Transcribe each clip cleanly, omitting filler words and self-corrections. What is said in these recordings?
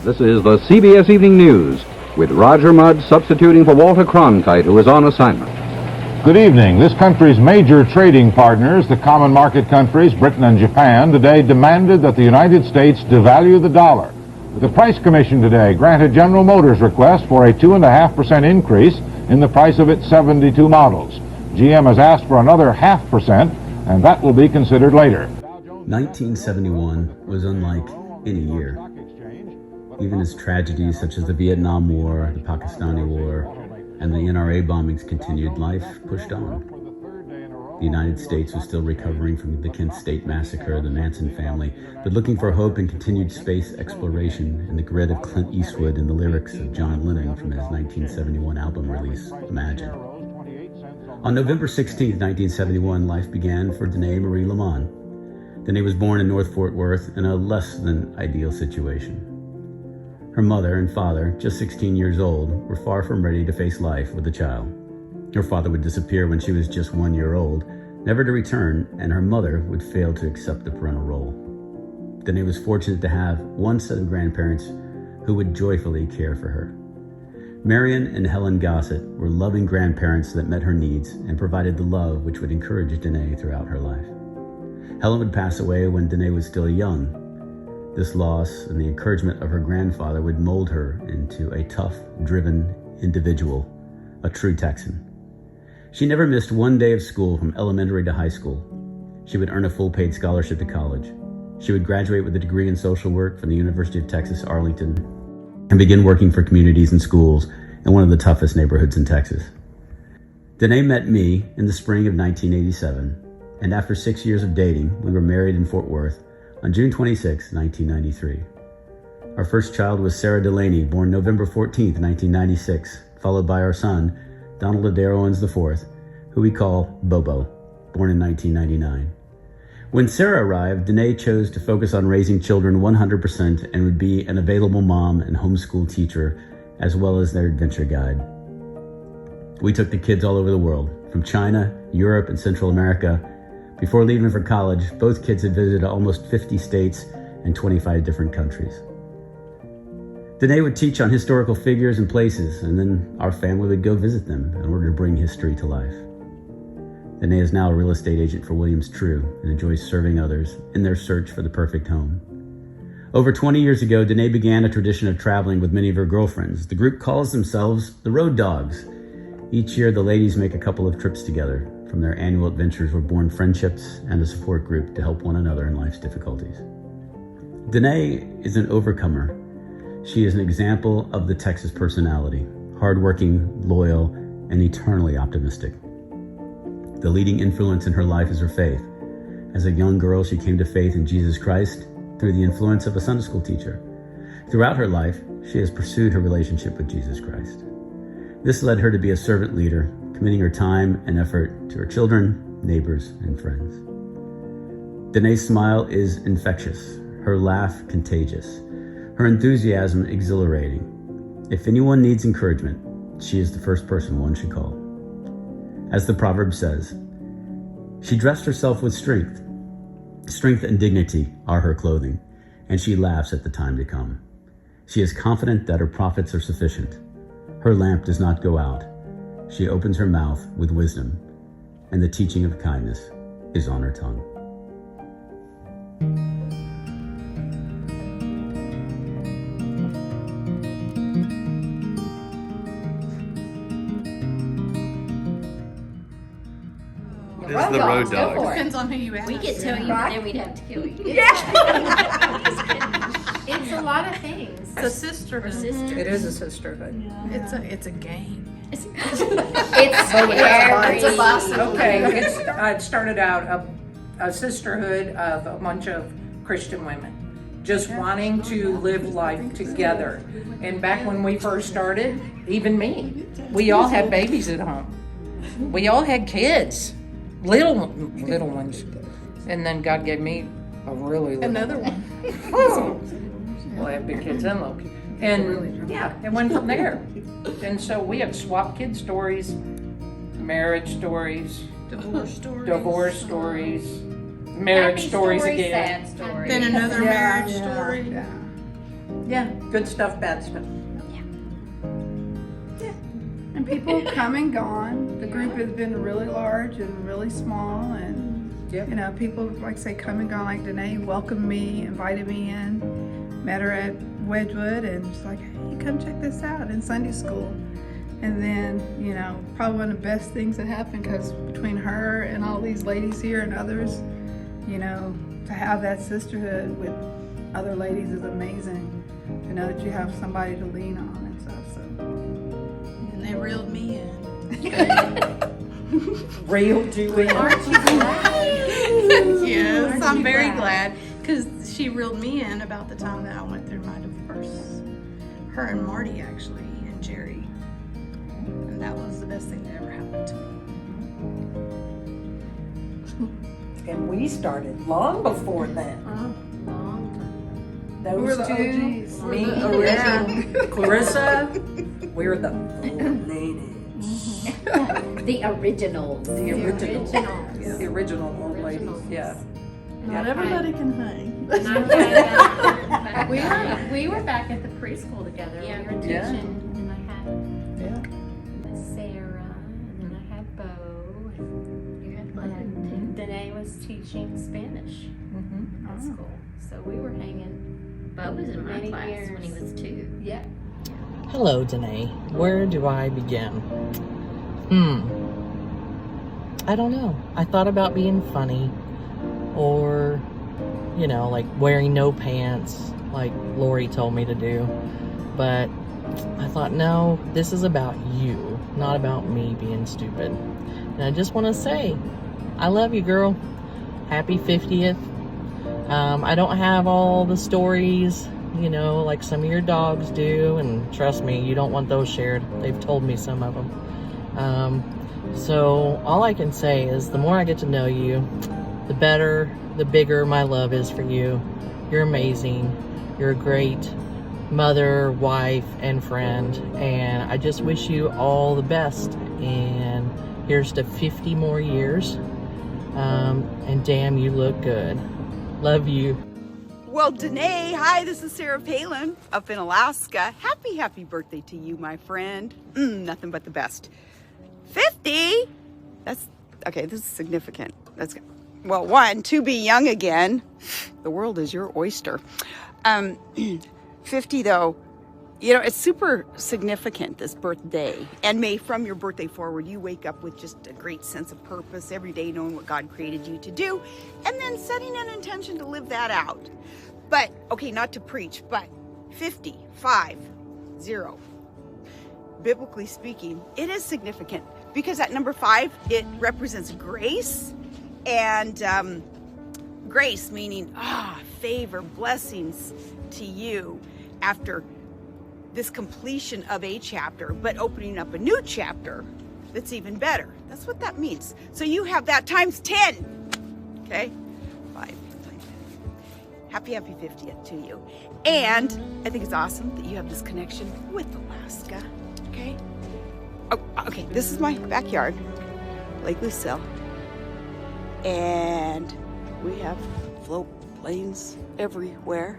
This is the CBS Evening News, with Roger Mudd substituting for Walter Cronkite, who is on assignment. Good evening. This country's major trading partners, the common market countries, Britain and Japan, today demanded that the United States devalue the dollar. The Price Commission today granted General Motors' request for a 2.5% increase in the price of its 72 models. GM has asked for another 0.5%, and that will be considered later. 1971 was unlike any year. Even as tragedies such as the Vietnam War, the Pakistani War, and the NRA bombings continued, life pushed on. The United States was still recovering from the Kent State Massacre, the Manson family, but looking for hope and continued space exploration in the grit of Clint Eastwood and the lyrics of John Lennon from his 1971 album release, Imagine. On November 16, 1971, life began for Danae Marie Lamont. Danae was born in North Fort Worth in a less than ideal situation. Her mother and father, just 16 years old, were far from ready to face life with a child. Her father would disappear when she was just 1 year old, never to return, and her mother would fail to accept the parental role. Danae was fortunate to have one set of grandparents who would joyfully care for her. Marion and Helen Gossett were loving grandparents that met her needs and provided the love which would encourage Danae throughout her life. Helen would pass away when Danae was still young. This loss and the encouragement of her grandfather would mold her into a tough, driven individual, a true Texan. She never missed one day of school from elementary to high school. She would earn a full-paid scholarship to college. She would graduate with a degree in social work from the University of Texas, Arlington, and begin working for communities and schools in one of the toughest neighborhoods in Texas. Danae met me in the spring of 1987. And after 6 years of dating, we were married in Fort Worth on June 26, 1993. Our first child was Sarah Delaney, born November 14, 1996, followed by our son, Donald Danae Owens IV, who we call Bobo, born in 1999. When Sarah arrived, Danae chose to focus on raising children 100% and would be an available mom and homeschool teacher, as well as their adventure guide. We took the kids all over the world, from China, Europe, and Central America. Before leaving for college, both kids had visited almost 50 states and 25 different countries. Danae would teach on historical figures and places, and then our family would go visit them in order to bring history to life. Danae is now a real estate agent for Williams True and enjoys serving others in their search for the perfect home. Over 20 years ago, Danae began a tradition of traveling with many of her girlfriends. The group calls themselves the Road Dogs. Each year, the ladies make a couple of trips together. From their annual adventures were born friendships and a support group to help one another in life's difficulties. Danae is an overcomer. She is an example of the Texas personality, hardworking, loyal, and eternally optimistic. The leading influence in her life is her faith. As a young girl, she came to faith in Jesus Christ through the influence of a Sunday school teacher. Throughout her life, she has pursued her relationship with Jesus Christ. This led her to be a servant leader, committing her time and effort to her children, neighbors, and friends. Danae's smile is infectious, her laugh contagious, her enthusiasm exhilarating. If anyone needs encouragement, she is the first person one should call. As the proverb says, she dressed herself with strength. Strength and dignity are her clothing, and she laughs at the time to come. She is confident that her profits are sufficient. Her lamp does not go out. She opens her mouth with wisdom, and the teaching of kindness is on her tongue. What is the Road Dog? Depends on who you ask. We could tell you, but then we'd have to kill you. It's a lot of things. It's a sisterhood. It is a sisterhood. Yeah. It's a game. It's It's a Boston. Okay, it started out a sisterhood of a bunch of Christian women just wanting to live life together. And back when we first started, even me, we all had babies at home. We all had kids, little ones. And then God gave me a really little Another one. Well, I have big kids and little kids. And yeah, it went from there. And so we have swapped kid stories, marriage stories, Divorce stories. marriage stories again. Sad stories. Then another marriage story. Yeah. Yeah, good stuff, bad stuff. And people come and gone. The group has been really large and really small, and Yep. you know, people like I say come and gone. Like Danae welcomed me, invited me in, met her at Wedgwood, and she's like, "Hey, come check this out in Sunday school." And then, you know, probably one of the best things that happened, because between her and all these ladies here and others, you know, to have that sisterhood with other ladies is amazing. To know that you have somebody to lean on and stuff. So. And they reeled me in. Reeled you in. Aren't you glad? Yes, I'm very glad, because she reeled me in about the time that I went through my divorce. Her and Marty, actually, and Jerry. And that was the best thing that ever happened to me. And we started long before then. Who were Those the two, OGs? me, Who were the yeah, Clarissa, we're the old ladies. The originals. The original. originals. The original old ladies, yeah. Not everybody can hang. We were back at the preschool together. Yeah. We were teaching, Yeah. and I had Yeah. Sarah, and then I had Bo, You had and fun. Danae was teaching Spanish Mhm. at school. So we were hanging. Bo was in my Many class years. when he was 2. Yeah. Hello, Danae. Where do I begin? I don't know. I thought about being funny, or, you know, like wearing no pants, like Lori told me to do. But I thought, no, this is about you, not about me being stupid. And I just want to say, I love you, girl. Happy 50th. I don't have all the stories, you know, like some of your dogs do, and trust me, you don't want those shared. They've told me some of them. So all I can say is the more I get to know you, the better, the bigger my love is for you. You're amazing. You're a great mother, wife, and friend, and I just wish you all the best. And here's to 50 more years. And damn, you look good. Love you. Well, Danae, hi, this is Sarah Palin up in Alaska. Happy birthday to you, my friend. Nothing but the best. 50? That's, okay, this is significant. That's, well, 1, to be young again. The world is your oyster. 50 though, you know, it's super significant, this birthday. And may from your birthday forward, you wake up with just a great sense of purpose every day, knowing what God created you to do, and then setting an intention to live that out. But, okay, not to preach, but 50, 5, 0. Biblically speaking, it is significant because at number 5, it represents grace, and grace meaning favor, blessings to you after this completion of a chapter, but opening up a new chapter that's even better. That's what that means. So you have that times 10. Okay? 5 times 10. Happy 50th to you. And I think it's awesome that you have this connection with Alaska. Okay? Oh, okay, this is my backyard, Lake Lucille. And we have float planes everywhere.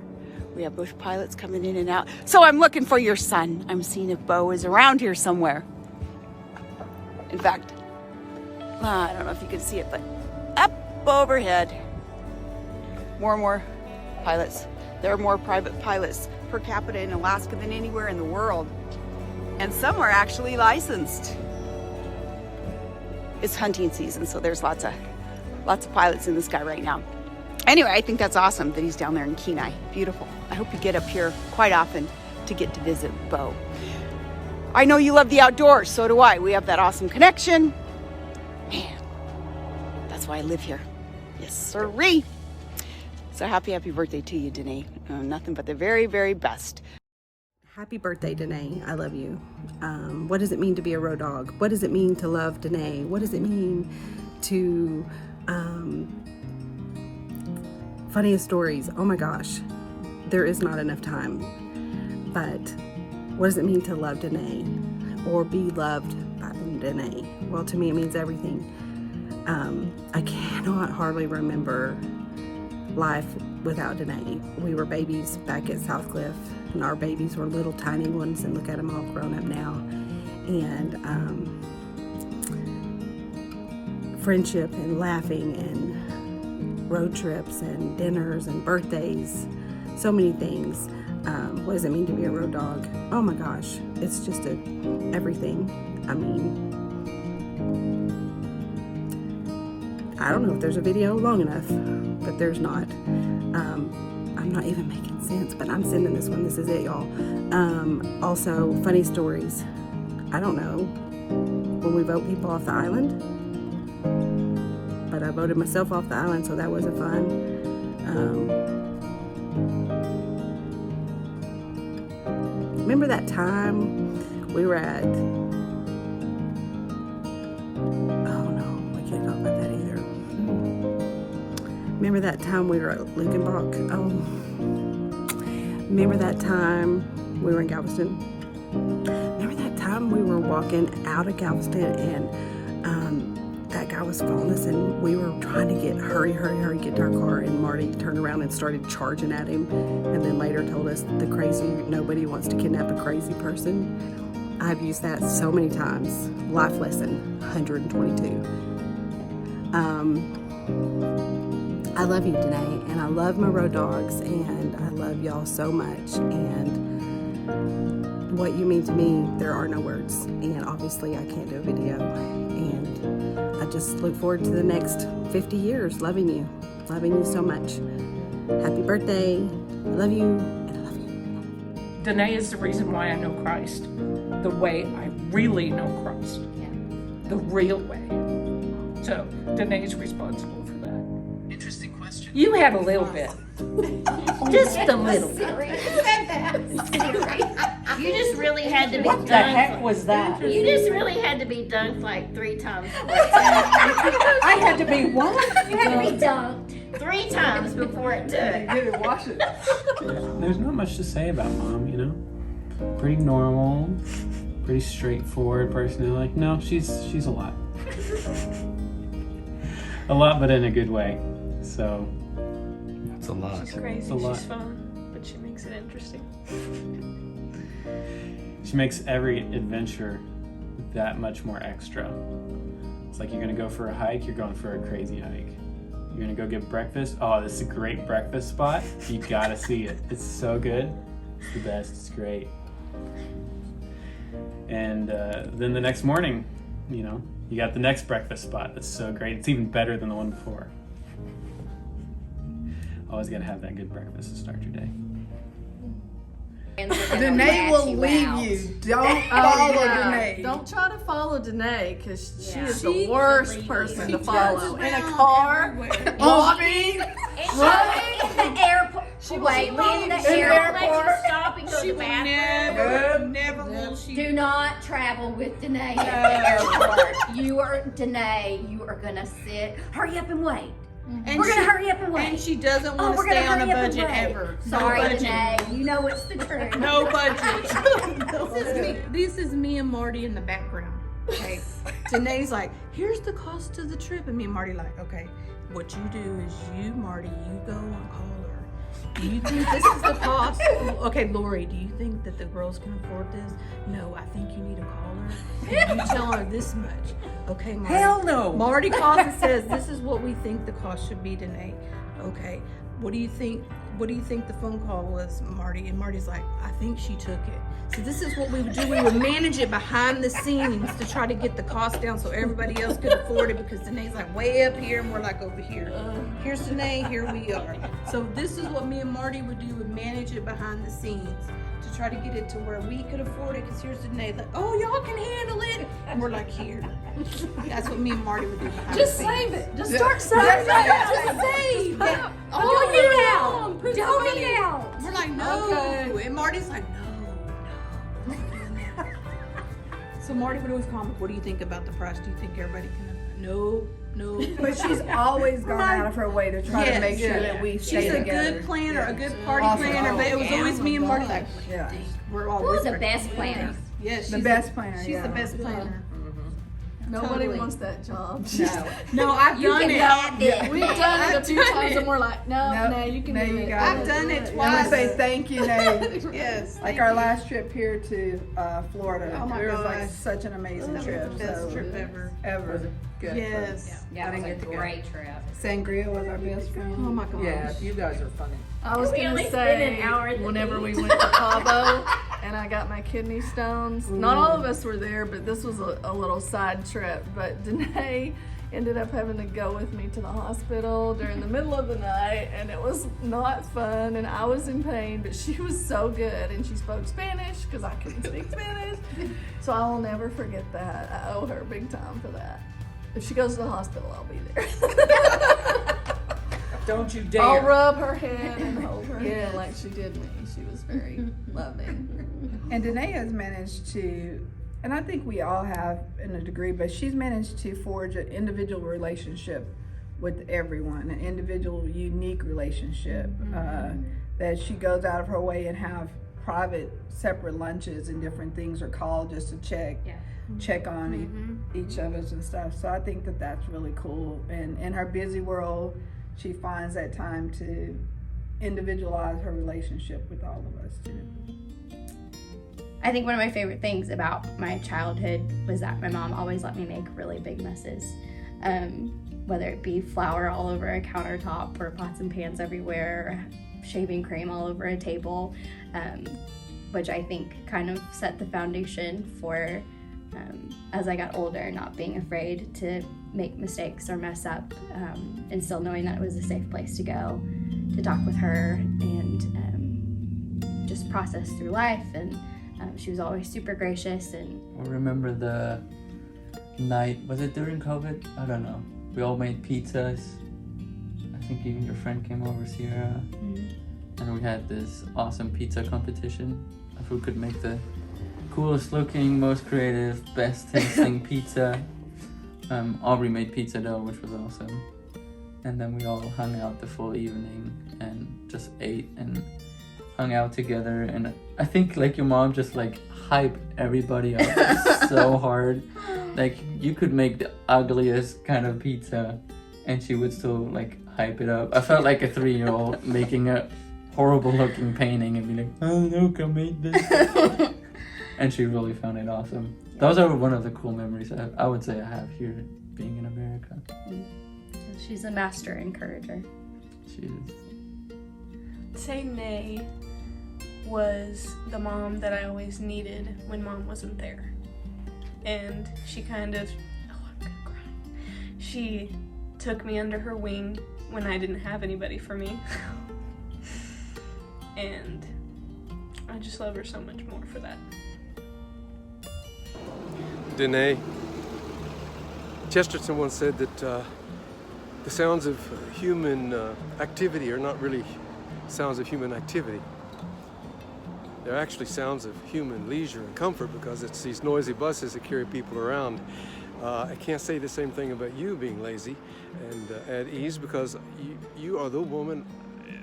We have bush pilots coming in and out. So I'm looking for your son. I'm seeing if Bo is around here somewhere. In fact, I don't know if you can see it, but up overhead, more and more pilots. There are more private pilots per capita in Alaska than anywhere in the world. And some are actually licensed. It's hunting season, so there's lots of pilots in the sky right now. Anyway, I think that's awesome that he's down there in Kenai. Beautiful. I hope you get up here quite often to get to visit Bo. I know you love the outdoors, so do I. We have that awesome connection. Man, that's why I live here. Yes, sirree. So happy birthday to you, Danae. Nothing but the very, very best. Happy birthday, Danae. I love you. What does it mean to be a road dog? What does it mean to love Danae? What does it mean to... funniest stories. Oh my gosh. There is not enough time. But what does it mean to love Danae? Or be loved by Danae? Well, to me, it means everything. I cannot hardly remember life without Danae. We were babies back at Southcliff, and our babies were little tiny ones, and look at them all grown up now. And friendship and laughing and road trips and dinners and birthdays, so many things. What does it mean to be a road dog? Oh my gosh, it's just everything. I mean, I don't know if there's a video long enough, but there's not. I'm not even making sense, but I'm sending this one. This is it, y'all. Also, funny stories. I don't know when we vote people off the island, but I voted myself off the island, so that wasn't fun. Remember that time we were at, oh no, we can't talk about that either. Remember that time we were at Lukenbach? Oh, remember that time we were in Galveston? Remember that time we were walking out of Galveston and that guy was following us and we were trying to get hurry, get to our car, and Marty turned around and started charging at him, and then later told us nobody wants to kidnap a crazy person. I've used that so many times. Life lesson 122. I love you, Danae, and I love my road dogs, and I love y'all so much, and what you mean to me, there are no words, and obviously I can't do a video, and I just look forward to the next 50 years loving you so much. Happy birthday. I love you, and I love you. Danae is the reason why I know Christ, the way I really know Christ, the real way. So Danae is responsible for that. Interesting question. You had a little bit. Just a little bit. You just really had to be What the heck was that? You just really had to be dunked like 3 times. I had to be what? You had to be dunked 3 times before it took. You didn't wash it. There's not much to say about Mom, you know? Pretty normal, pretty straightforward personality. No, she's a lot. A lot, but in a good way. So That's a lot. She's crazy, It's a lot. she's fun, but she makes it interesting. She makes every adventure that much more extra. It's like you're gonna go for a hike, you're going for a crazy hike. You're gonna go get breakfast. Oh, this is a great breakfast spot. You gotta see it. It's so good. It's the best. It's great. And then the next morning, you know, you got the next breakfast spot. That's so great. It's even better than the one before. Always gotta have that good breakfast to start your day. Danae will leave you. Don't follow Danae. Don't try to follow Danae, because she is She the worst could leave person you. to follow. In a car, Walking. Running in the airport. Wait, in the airport. airport. Stop and go to the bathroom. Never will she. Do not travel with Danae at the airport. Danae, you are gonna sit. Hurry up and wait. And We're gonna hurry up and wait. And she doesn't want to we're gonna stay on a hurry up and budget wait. ever. Sorry, no budget. Danae. You know it's the truth. No budget. This is me and Marty in the background. Okay. Danae's like, here's the cost of the trip. And me and Marty like, okay, what you do is Marty, you go and call her. Do you think this is the cost? Okay, Lori, do you think that the girls can afford this? No, I think you need to call her. And you tell her this much. Okay, Marty. Hell no. Marty calls and says, this is what we think the cost should be, Danae. Okay, what do you think? What do you think the phone call was, Marty? And Marty's like, I think she took it. So this is what we would do. We would manage it behind the scenes to try to get the cost down so everybody else could afford it, because Danae's like way up here and we're like over here. Here's Danae, here we are. So this is what me and Marty would do, would manage it behind the scenes to try to get it to where we could afford it, because here's Danae like, oh, y'all can handle it. And we're like, here. That's what me and Marty would do behind Just the scenes. save it. Just start saving it. Just save. Don't it out. Don't it out. We're like, no. Okay. And Marty's like, no. So Marty would always comment, what do you think about the price? Do you think everybody can? No. But she's always gone out of her way to try to make sure that we stay She's together. a good planner, a good party Awesome. planner, but it was always me and Marty like, Yeah. we're all Who's the best planner? Yes, The best planner. She's yeah. the best planner. Nobody Totally. wants that job. No, I've You done can it. have it. We've done it a few times and we're like, no, you can do you it. got I've it. done it I twice. want to say thank you, Nate. Yes. Like our last trip here to Florida, Oh my it was like gosh. such an amazing That was trip. the best so, trip ever. Ever. Good. Yes. Yeah, I it didn't was get a to go. great trip. Sangria was our best friend. Oh my gosh. Yeah, you guys are funny. I was We gonna only spent an say hour at the whenever we beach. went to Cabo and I got my kidney stones. Not all of us were there, but this was a little side trip. But Danae ended up having to go with me to the hospital during the middle of the night, and it was not fun. And I was in pain, but she was so good, and she spoke Spanish because I couldn't speak Spanish. So I will never forget that. I owe her big time for that. If she goes to the hospital, I'll be there. Don't you dare. I'll rub her head and hold her hand like she did me. She was very loving. And Danae has managed to, and I think we all have in a degree, but she's managed to forge an individual relationship with everyone, an individual, unique relationship that she goes out of her way and have private, separate lunches and different things are called just to check on each of us and stuff. So I think that that's really cool. And in her busy world, she finds that time to individualize her relationship with all of us too. I think one of my favorite things about my childhood was that my mom always let me make really big messes. Whether it be flour all over a countertop or pots and pans everywhere, or shaving cream all over a table, which I think kind of set the foundation for, as I got older, not being afraid to make mistakes or mess up, and still knowing that it was a safe place to go to talk with her and just process through life. And she was always super gracious. And I remember the night, was it during COVID? I don't know. We all made pizzas. I think even your friend came over, Sierra. And we had this awesome pizza competition of who could make the coolest looking, most creative, best tasting pizza. Aubrey made pizza dough, which was awesome. And then we all hung out the full evening and just ate and hung out together. And I think like your mom just like hyped everybody up so hard. Like you could make the ugliest kind of pizza and she would still like hype it up. I felt like a 3-year-old making a horrible looking painting and be like, oh look, I made this. And she really found it awesome. Those are one of the cool memories I would say I have here being in America. she's a master encourager. She is. Say Nay was the mom that I always needed when mom wasn't there. And she kind of, I'm gonna cry. She took me under her wing when I didn't have anybody for me. And I just love her so much more for that. Danae, Chesterton once said that the sounds of human activity are not really sounds of human activity. They're actually sounds of human leisure and comfort, because it's these noisy buses that carry people around. I can't say the same thing about you being lazy and at ease, because you are the woman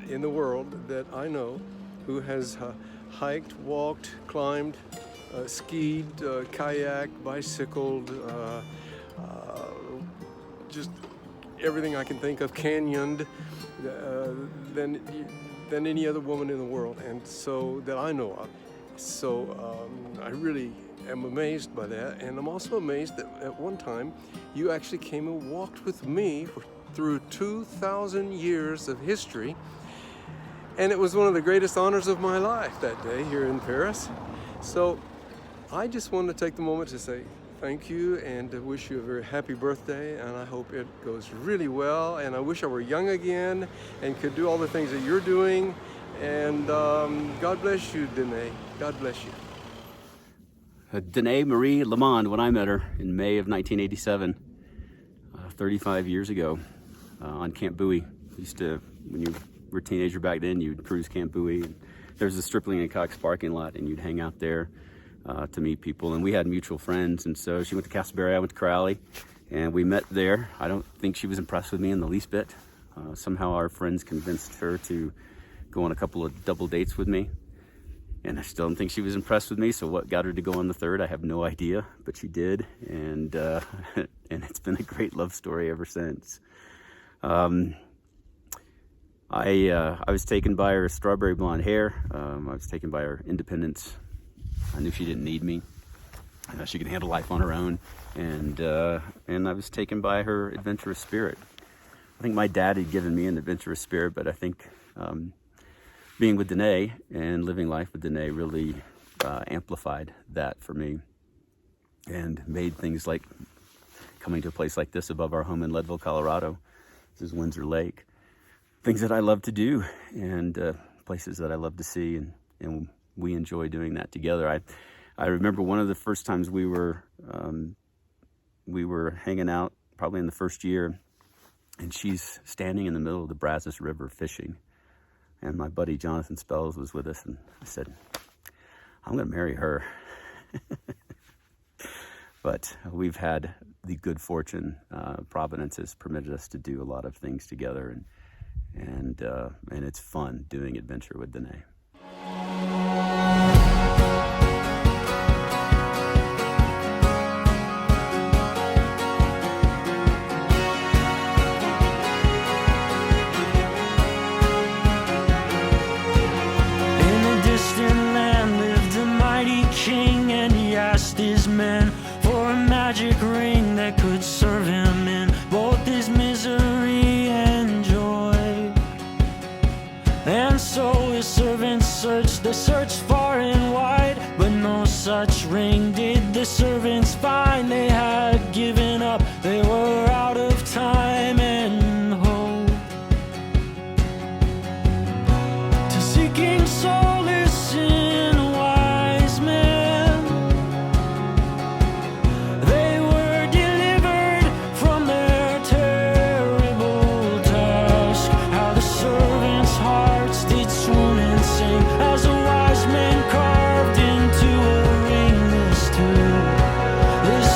in the world that I know who has hiked, walked, climbed, skied, kayaked, bicycled, just everything I can think of, canyoned, than any other woman in the world, and so that I know of. So I really am amazed by that, and I'm also amazed that at one time you actually came and walked with me through 2,000 years of history, and it was one of the greatest honors of my life that day here in Paris. So I just wanted to take the moment to say thank you and to wish you a very happy birthday, and I hope it goes really well, and I wish I were young again and could do all the things that you're doing, and God bless you, Danae. God bless you. Danae Marie Lamond, when I met her in May of 1987, 35 years ago, on Camp Bowie. Used to, when you were a teenager back then, you'd cruise Camp Bowie, and there's a Stripling and Cox parking lot, and you'd hang out there to meet people, and we had mutual friends, and so she went to Castleberry, I went to Crowley, and we met there. I don't think she was impressed with me in the least bit. Somehow our friends convinced her to go on a couple of double dates with me, And I still don't think she was impressed with me, so what got her to go on the third, I have no idea, but she did, and and it's been a great love story ever since. I was taken by her strawberry blonde hair. I was taken by her independence. I knew she didn't need me. She could handle life on her own, and I was taken by her adventurous spirit. I think my dad had given me an adventurous spirit, but I think being with Danae and living life with Danae really amplified that for me and made things like coming to a place like this above our home in Leadville, Colorado. This is Windsor Lake. Things that I love to do and places that I love to see, and we enjoy doing that together. I remember one of the first times we were hanging out, probably in the first year, and she's standing in the middle of the Brazos River fishing. And my buddy Jonathan Spells was with us, and I said, I'm going to marry her. But we've had the good fortune, Providence has permitted us to do a lot of things together, and it's fun doing adventure with Danae. His men for a magic ring that could serve him in both his misery and joy. And so his servants searched, they searched far and wide, but no such ring did the servants find. They had given up, they were out of time and hope. To seeking solace in wise men, as a wise man carved into a ring this too. This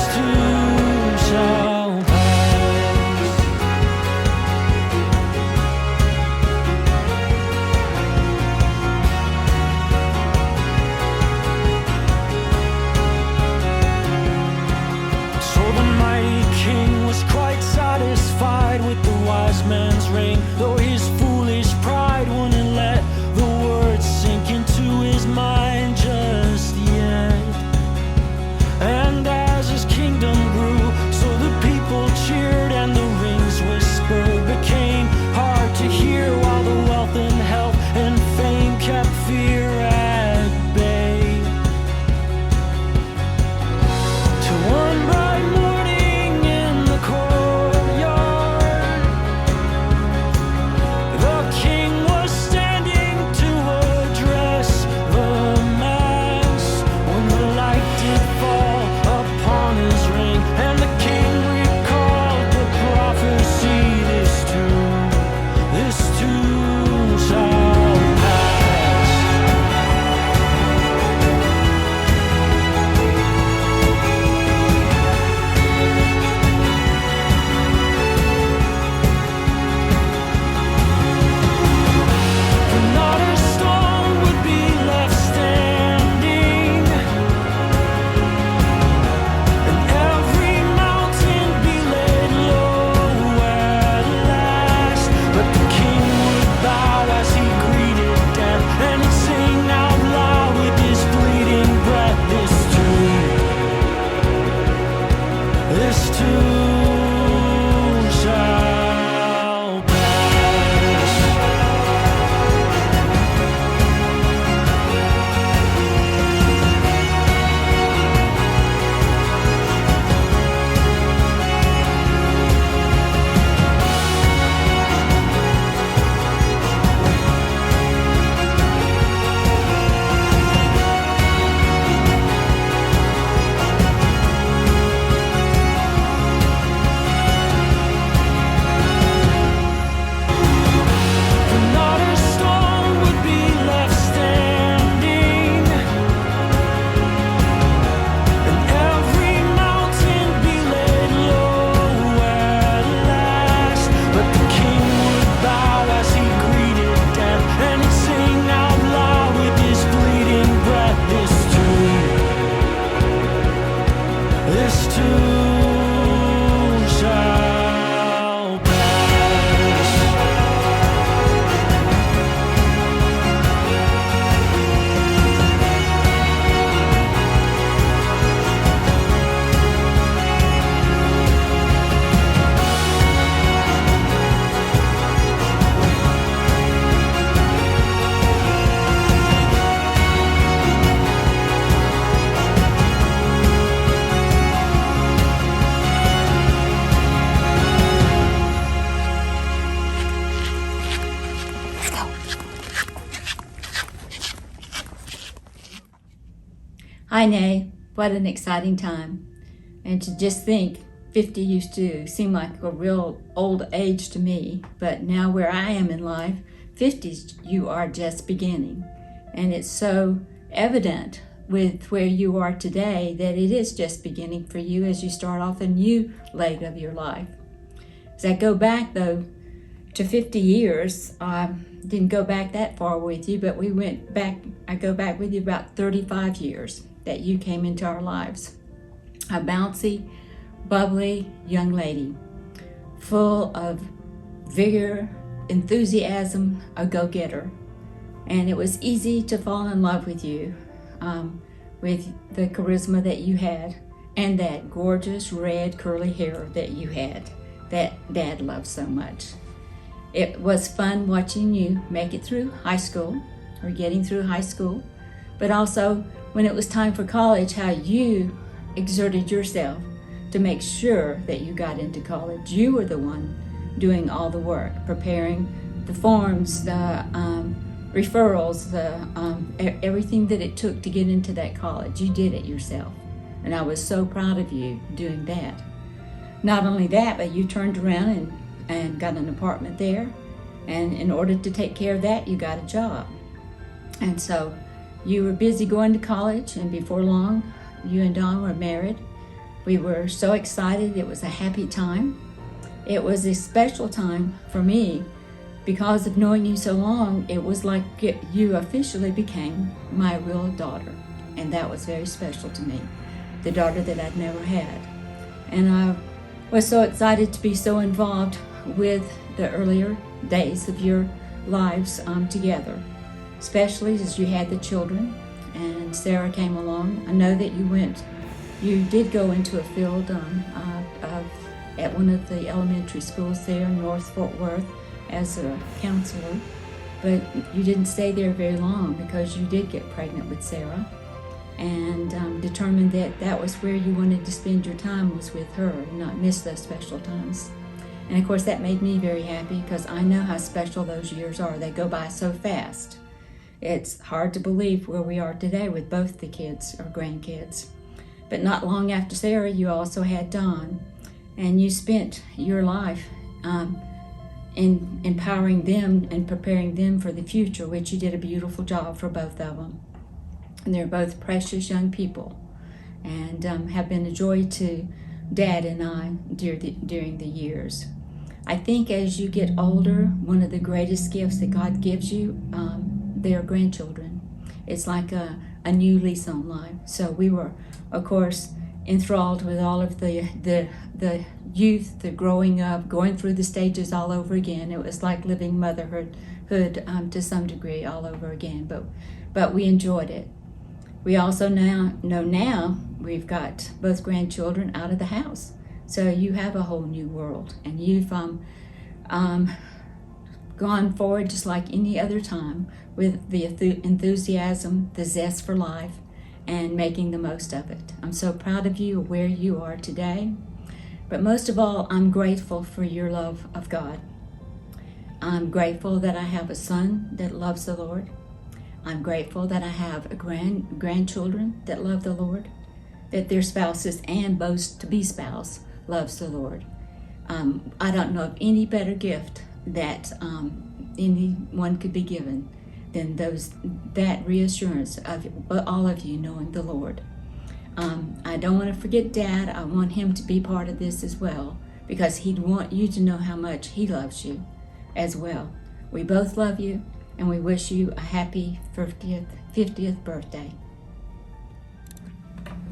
Hi, Nay. What an exciting time. And to just think, 50 used to seem like a real old age to me, but now where I am in life, 50s, you are just beginning. And it's so evident with where you are today that it is just beginning for you as you start off a new leg of your life. As I go back, though, to 50 years, didn't go back that far with you, but I go back with you about 35 years that you came into our lives. A bouncy, bubbly young lady, full of vigor, enthusiasm, a go-getter. And it was easy to fall in love with you, with the charisma that you had and that gorgeous red curly hair that you had, that Dad loved so much. It was fun watching you make it through high school, or getting through high school, but also when it was time for college, how you exerted yourself to make sure that you got into college. You were the one doing all the work, preparing the forms, the referrals, everything that it took to get into that college. You did it yourself. And I was so proud of you doing that. Not only that, but you turned around and got an apartment there. And in order to take care of that, you got a job. And so you were busy going to college, and before long, you and Don were married. We were so excited. It was a happy time. It was a special time for me because of knowing you so long. It was like you officially became my real daughter, and that was very special to me, the daughter that I'd never had. And I was so excited to be so involved with the earlier days of your lives together, especially as you had the children and Sarah came along. I know that you did go into a field at one of the elementary schools there in North Fort Worth as a counselor, but you didn't stay there very long because you did get pregnant with Sarah and determined that that was where you wanted to spend your time, was with her, and not miss those special times. And of course that made me very happy because I know how special those years are. They go by so fast. It's hard to believe where we are today with both the kids or grandkids. But not long after Sarah, you also had Don, and you spent your life in empowering them and preparing them for the future, which you did a beautiful job for both of them. And they're both precious young people and have been a joy to Dad and I during the years. I think as you get older, one of the greatest gifts that God gives you, their grandchildren. It's like a new lease on life. So we were, of course, enthralled with all of the youth, the growing up, going through the stages all over again. It was like living motherhood to some degree all over again, but we enjoyed it. We also now we've got both grandchildren out of the house. So you have a whole new world, and you've gone forward just like any other time with the enthusiasm, the zest for life, and making the most of it. I'm so proud of you, where you are today. But most of all, I'm grateful for your love of God. I'm grateful that I have a son that loves the Lord. I'm grateful that I have grandchildren that love the Lord, that their spouses and boast to be spouse loves the Lord. I don't know of any better gift that anyone could be given than that reassurance of all of you knowing the Lord. I don't want to forget Dad. I want him to be part of this as well, because he'd want you to know how much he loves you as well. We both love you, and we wish you a happy 50th birthday.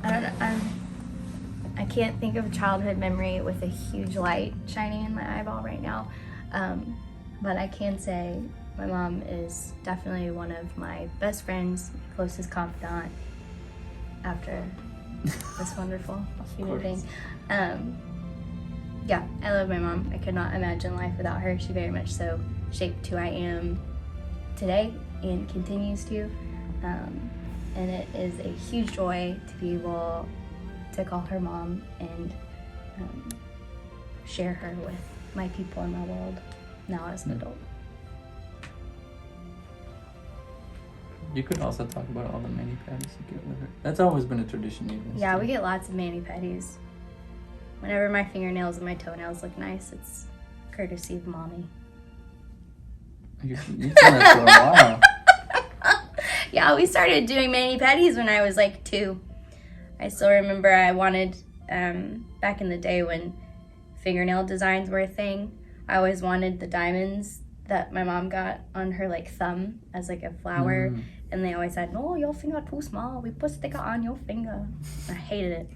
I don't know. I can't think of a childhood memory with a huge light shining in my eyeball right now. But I can say my mom is definitely one of my best friends, closest confidant after this wonderful human being. Yeah, I love my mom. I could not imagine life without her. She very much so shaped who I am today and continues to. And it is a huge joy to be able to call her mom and share her with my people in my world now as an adult. You could also talk about all the mani-pedis you get with her. That's always been a tradition, even. Yeah, we get lots of mani-pedis. Whenever my fingernails and my toenails look nice, it's courtesy of mommy. You've done that for a while. Yeah, we started doing mani-pedis when I was like 2. I still remember I wanted, back in the day when fingernail designs were a thing, I always wanted the diamonds that my mom got on her like thumb as like a flower. And they always said, "No, your finger too small. We put sticker on your finger." I hated it.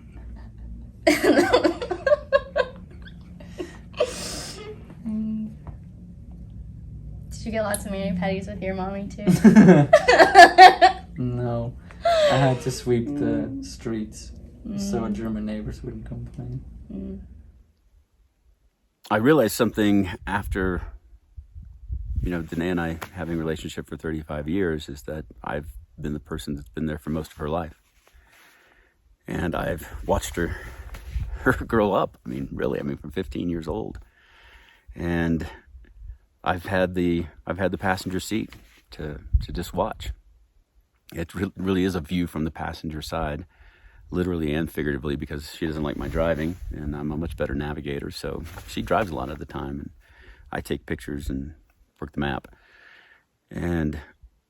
Did you get lots of mani-pedis with your mommy too? No. I had to sweep the streets so German neighbors wouldn't complain. I realized something after, Danae and I having a relationship for 35 years is that I've been the person that's been there for most of her life. And I've watched her grow up. From 15 years old. And I've had the passenger seat to just watch. It really is a view from the passenger side, literally and figuratively, because she doesn't like my driving, and I'm a much better navigator, so she drives a lot of the time, and I take pictures and work the map. And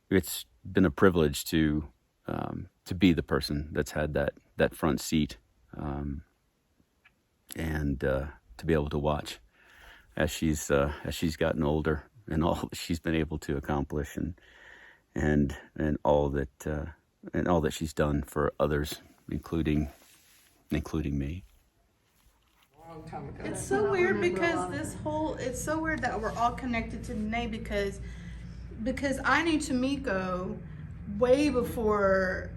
it's been a privilege to be the person that's had that front seat, and to be able to watch as she's gotten older and all that she's been able to accomplish, and all that she's done for others, including me. It's so weird because it's so weird that we're all connected to Danae because I knew Tamiko way before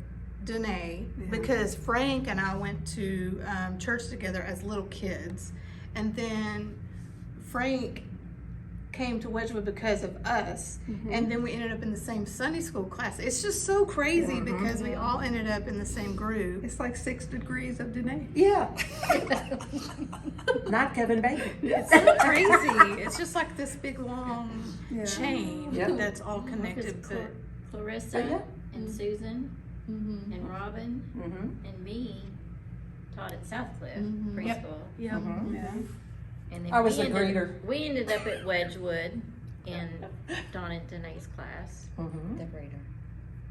Danae, because Frank and I went to church together as little kids, and then Frank came to Wedgwood because of us, and then we ended up in the same Sunday school class. It's just so crazy because we all ended up in the same group. It's like 6 degrees of Danae. Yeah. Not Kevin Bacon. It's so crazy. It's just like this big long chain that's all connected. But Clarissa and Susan and Robin and me taught at Southcliff preschool. Yeah. And then I was a greeter. We ended up at Wedgwood in Dawn and Danae's class. The greeter.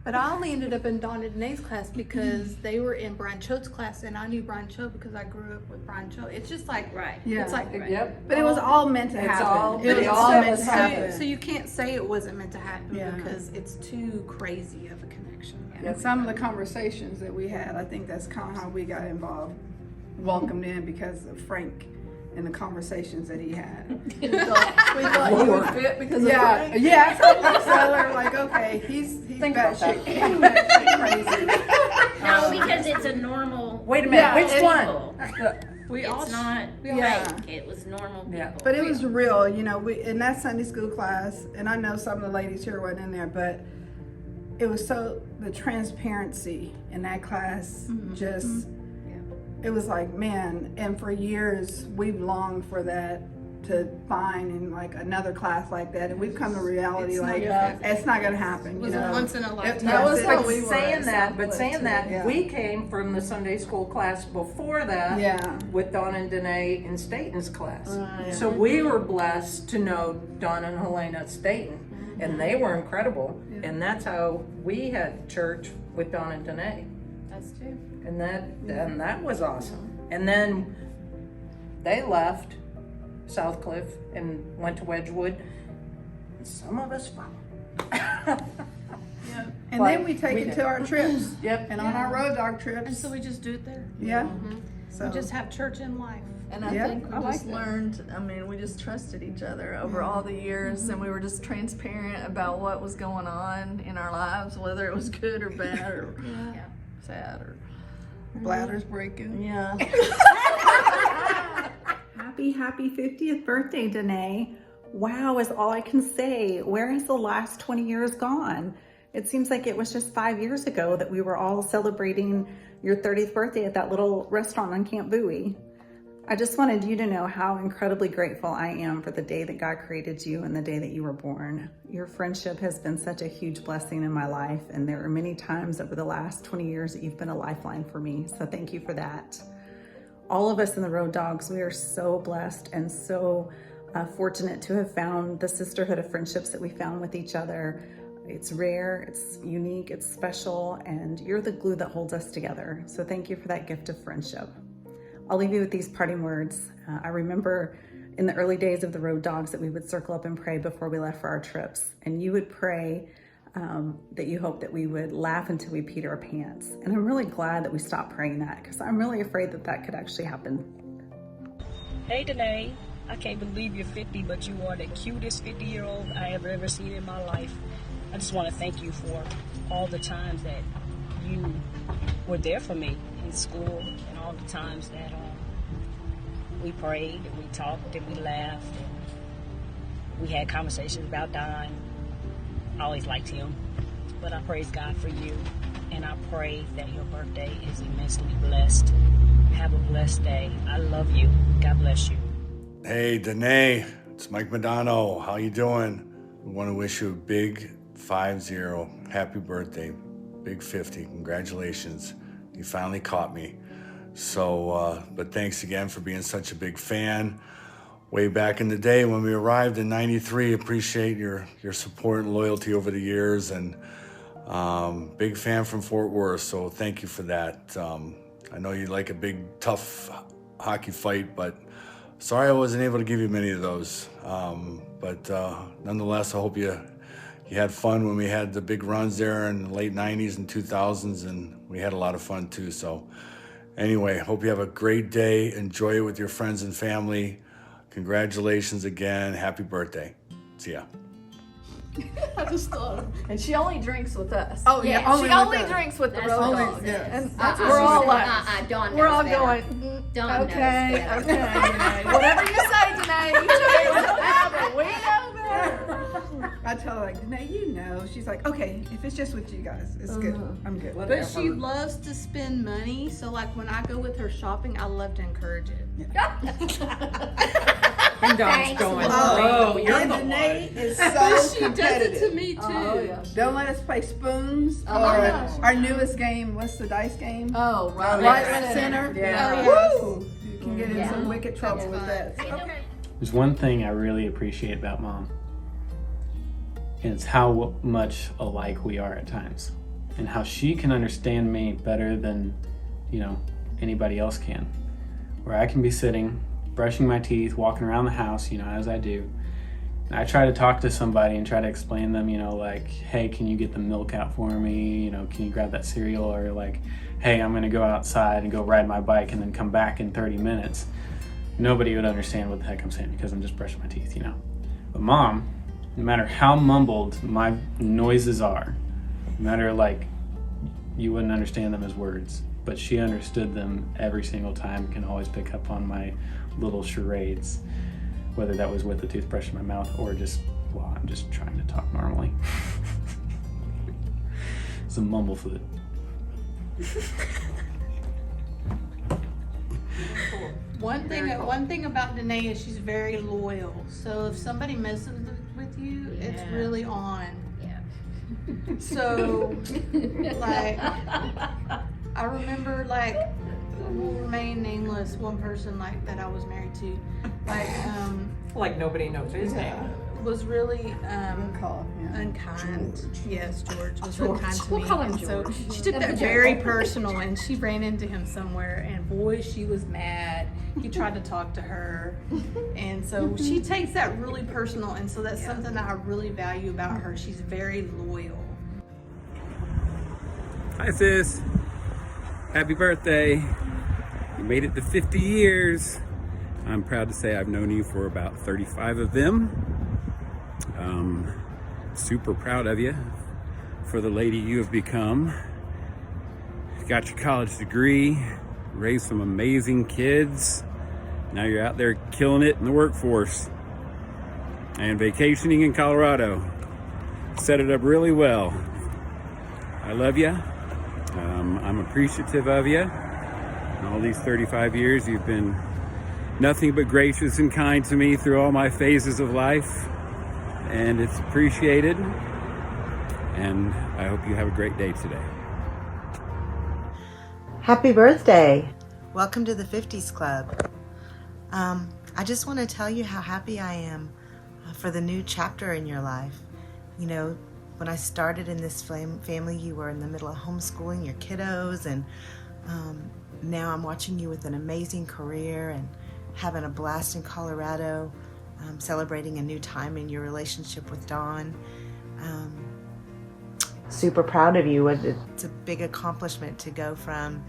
But I only ended up in Dawn and Danae's class because they were in Brian Choate's class, and I knew Brian Choate because I grew up with Brian Choate. It's just like, it's like, But it was all meant to happen. It was all meant to happen. So So you can't say it wasn't meant to happen because it's too crazy of a connection. And some of the conversations that we had, I think that's kind of how we got involved, welcomed in because of Frank and the conversations that he had. we thought you would fit because of Frank. Yeah, so we're like, okay, he's batshit crazy. No, because it's a normal. Wait a minute, which one? It's not fake. It was normal people. But it was real, we in that Sunday school class, and I know some of the ladies here weren't in there, but it was the transparency in that class just. It was like, man, and for years we've longed for that to find in like another class like that, and we've come to reality it's not gonna happen. It was a once in a lifetime. That was how we saying that, we came from the Sunday school class before that with Dawn and Danae in Staten's class. So we were blessed to know Dawn and Helena Staten, and they were incredible, and that's how we had church with Dawn and Danae. That's true. And that was awesome. And then they left Southcliff and went to Wedgwood. And some of us followed. And then we take it to our trips. And on our road dog trips. And so we just do it there. Yeah. So we just have church in life. And I think we just learned, we just trusted each other over all the years, and we were just transparent about what was going on in our lives, whether it was good or bad or sad or bladders breaking. Yeah. Happy 50th birthday, Danae. Wow is all I can say. Where has the last 20 years gone? It seems like it was just 5 years ago that we were all celebrating your 30th birthday at that little restaurant on Camp Bowie. I just wanted you to know how incredibly grateful I am for the day that God created you and the day that you were born. Your friendship has been such a huge blessing in my life, and there are many times over the last 20 years that you've been a lifeline for me, so thank you for that. All of us in the Road Dogs, we are so blessed and so fortunate to have found the sisterhood of friendships that we found with each other. It's rare, it's unique, it's special, and you're the glue that holds us together. So thank you for that gift of friendship. I'll leave you with these parting words. I remember in the early days of the Road Dogs that we would circle up and pray before we left for our trips. And you would pray that you hoped that we would laugh until we peed our pants. And I'm really glad that we stopped praying that, because I'm really afraid that that could actually happen. Hey Danae, I can't believe you're 50, but you are the cutest 50-year-old I have ever seen in my life. I just want to thank you for all the times that you were there for me in school, and all the times that we prayed and we talked and we laughed and we had conversations about Don. I always liked him, but I praise God for you, and I pray that your birthday is immensely blessed. Have a blessed day. I love you. God bless you. Hey, Danae, it's Mike Madonna. How you doing? We want to wish you a big 50. Happy birthday. Big 50. Congratulations. You finally caught me. So, but thanks again for being such a big fan. Way back in the day when we arrived in '93, appreciate your support and loyalty over the years, and big fan from Fort Worth, so thank you for that. I know you like a big, tough hockey fight, but sorry I wasn't able to give you many of those. But nonetheless, I hope you had fun when we had the big runs there in the late 90s and 2000s, and we had a lot of fun too. So anyway, hope you have a great day. Enjoy it with your friends and family. Congratulations again. Happy birthday. See ya. I just thought, and she only drinks with us. Oh yeah, she only drinks with the That's Road what Dogs. she says. And that's we're all like, Dawn we're all knows better. going. Dawn knows Okay, better. okay, Danae. Whatever you say, Danae. You say whatever. We know better. I tell her, like, Danae, you know. She's like, okay, if it's just with you guys, it's good. I'm good. But she loves to spend money, so like when I go with her shopping, I love to encourage it. And Dawn's going, oh, you're and the Danae one. is But so she does it competitive. to me too. Oh, yeah. Don't let us play spoons Oh, my or gosh. our newest game. What's the dice game? Oh, right. Right center. Yeah. Woo! You can get in some wicked trouble with that. Okay. There's one thing I really appreciate about Mom, and it's how much alike we are at times, and how she can understand me better than, anybody else can. Where I can be sitting, brushing my teeth, walking around the house, as I do. And I try to talk to somebody and try to explain them, like, hey, can you get the milk out for me? Can you grab that cereal? Or like, hey, I'm gonna go outside and go ride my bike and then come back in 30 minutes. Nobody would understand what the heck I'm saying because I'm just brushing my teeth, But Mom, no matter how mumbled my noises are, no matter you wouldn't understand them as words, but she understood them every single time, can always pick up on my little charades, whether that was with the toothbrush in my mouth or just while I'm just trying to talk normally. It's a mumblefoot. One thing about Danae is she's very loyal. So if somebody messes with you, it's really on. Yeah. So, I remember, will remain nameless, one person, that I was married to, Like nobody knows his name. was really unkind. George. Yes, George was George. unkind to We'll me. call him And so George. she took that very personal, and she ran into him somewhere, and boy, she was mad. He tried to talk to her, and so she takes that really personal, and so that's something that I really value about her. She's very loyal. Hi sis, happy birthday. You made it to 50 years. I'm proud to say I've known you for about 35 of them. Super proud of you for the lady you have become. Got your college degree, raised some amazing kids. Now you're out there killing it in the workforce and vacationing in Colorado. Set it up really well. I love you. I'm appreciative of you. In all these 35 years, you've been nothing but gracious and kind to me through all my phases of life, and it's appreciated. And I hope you have a great day today. Happy birthday. Welcome to the 50s Club. I just want to tell you how happy I am for the new chapter in your life. You know, when I started in this family, you were in the middle of homeschooling your kiddos, and now I'm watching you with an amazing career and having a blast in Colorado, celebrating a new time in your relationship with Dawn. Super proud of you. It's a big accomplishment to go from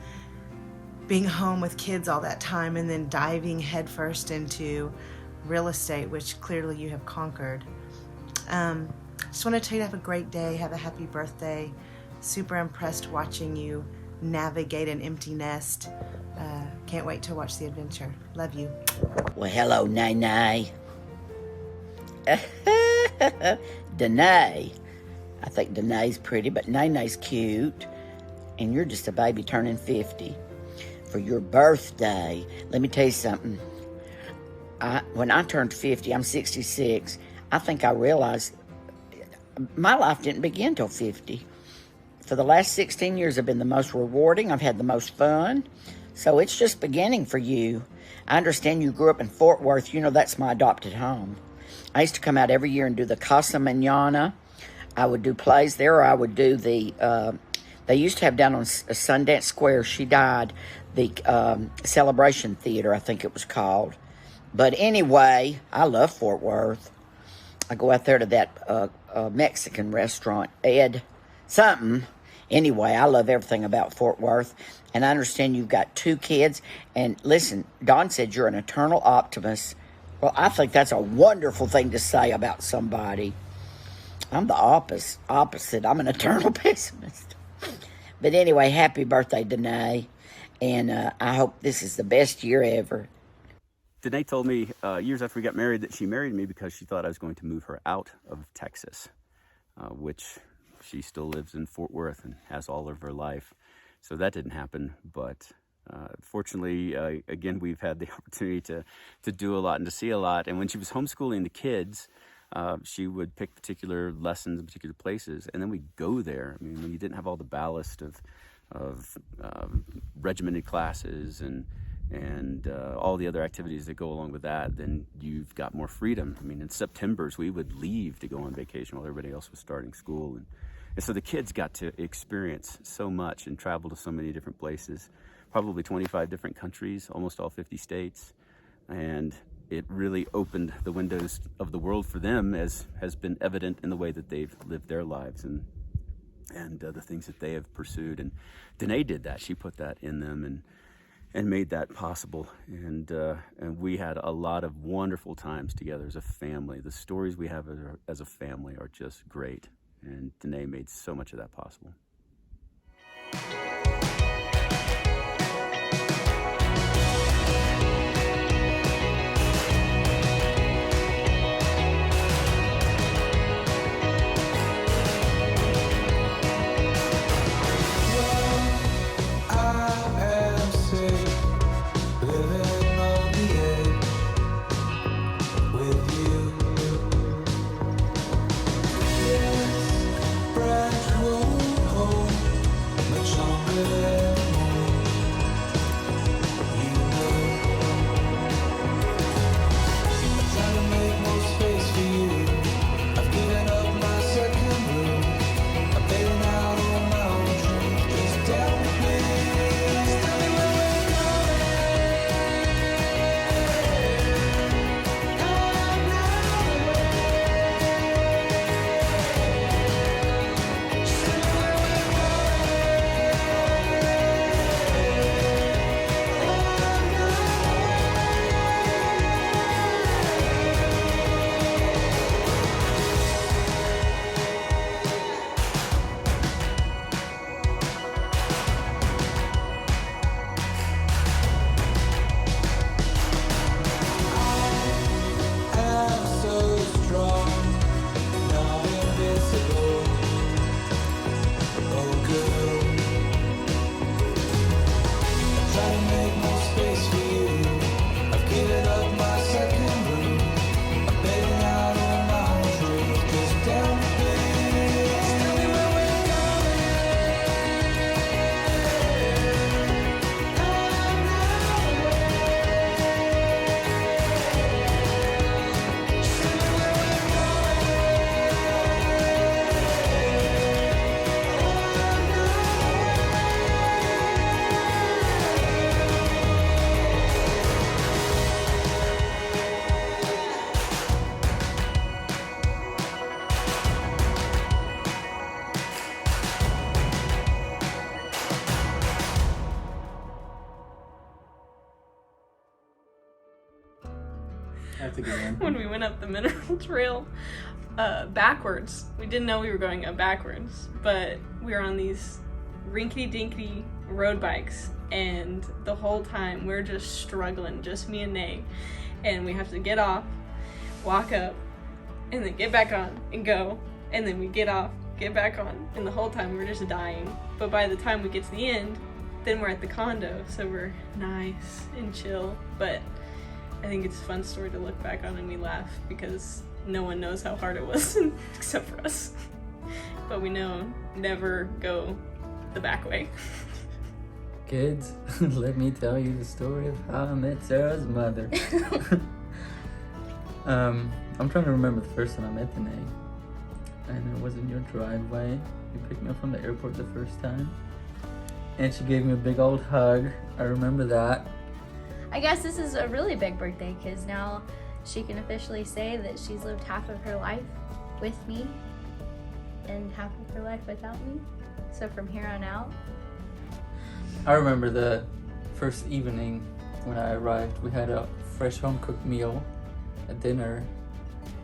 being home with kids all that time and then diving headfirst into real estate, which clearly you have conquered. Just want to tell you to have a great day, have a happy birthday. Super impressed watching you navigate an empty nest. Can't wait to watch the adventure. Love you. Well, hello, Danae. Danae. I think Danae's pretty, but Nanae's cute. And you're just a baby turning 50. For your birthday, let me tell you something. When I turned 50, I'm 66, I think I realized my life didn't begin till 50. For the last 16 years have been the most rewarding. I've had the most fun. So it's just beginning for you. I understand you grew up in Fort Worth. You know that's my adopted home. I used to come out every year and do the Casa Mañana. I would do plays there, or I would do the, they used to have down on Sundance Square, she died, the Celebration Theater, I think it was called. But anyway, I love Fort Worth. I go out there to that Mexican restaurant, Ed something. Anyway, I love everything about Fort Worth. And I understand you've got 2 kids. And listen, Dawn said you're an eternal optimist. Well, I think that's a wonderful thing to say about somebody. I'm the opposite. I'm an eternal pessimist. But anyway, happy birthday, Danae. And I hope this is the best year ever. Danae told me years after we got married that she married me because she thought I was going to move her out of Texas, which she still lives in Fort Worth and has all of her life. So that didn't happen. But fortunately, again, we've had the opportunity to do a lot and to see a lot. And when she was homeschooling the kids, she would pick particular lessons in particular places, and then we'd go there. I mean, when you didn't have all the ballast of regimented classes and all the other activities that go along with that, then you've got more freedom. I mean, in Septembers, we would leave to go on vacation while everybody else was starting school. And so the kids got to experience so much and travel to so many different places, probably 25 different countries, almost all 50 states. And it really opened the windows of the world for them, as has been evident in the way that they've lived their lives and the things that they have pursued. And Danae did that. She put that in them and made that possible. And we had a lot of wonderful times together as a family. The stories we have as a family are just great. And Danae made so much of that possible. Branch will hold That's a good one. When we went up the mineral trail backwards. We didn't know we were going up backwards, but we were on these rinky-dinky road bikes, and the whole time we're just struggling, just me and Nay, and we have to get off, walk up, and then get back on and go, and then we get off, get back on, and the whole time we're just dying. But by the time we get to the end, then we're at the condo, so we're nice and chill. But I think it's a fun story to look back on, and we laugh because no one knows how hard it was except for us. But we know never go the back way. Kids, let me tell you the story of how I met Sarah's mother. I'm trying to remember the first time I met Danae. And it was in your driveway. You picked me up from the airport the first time. And she gave me a big old hug. I remember that. I guess this is a really big birthday because now she can officially say that she's lived half of her life with me and half of her life without me. So from here on out. I remember the first evening when I arrived. We had a fresh home-cooked meal, a dinner,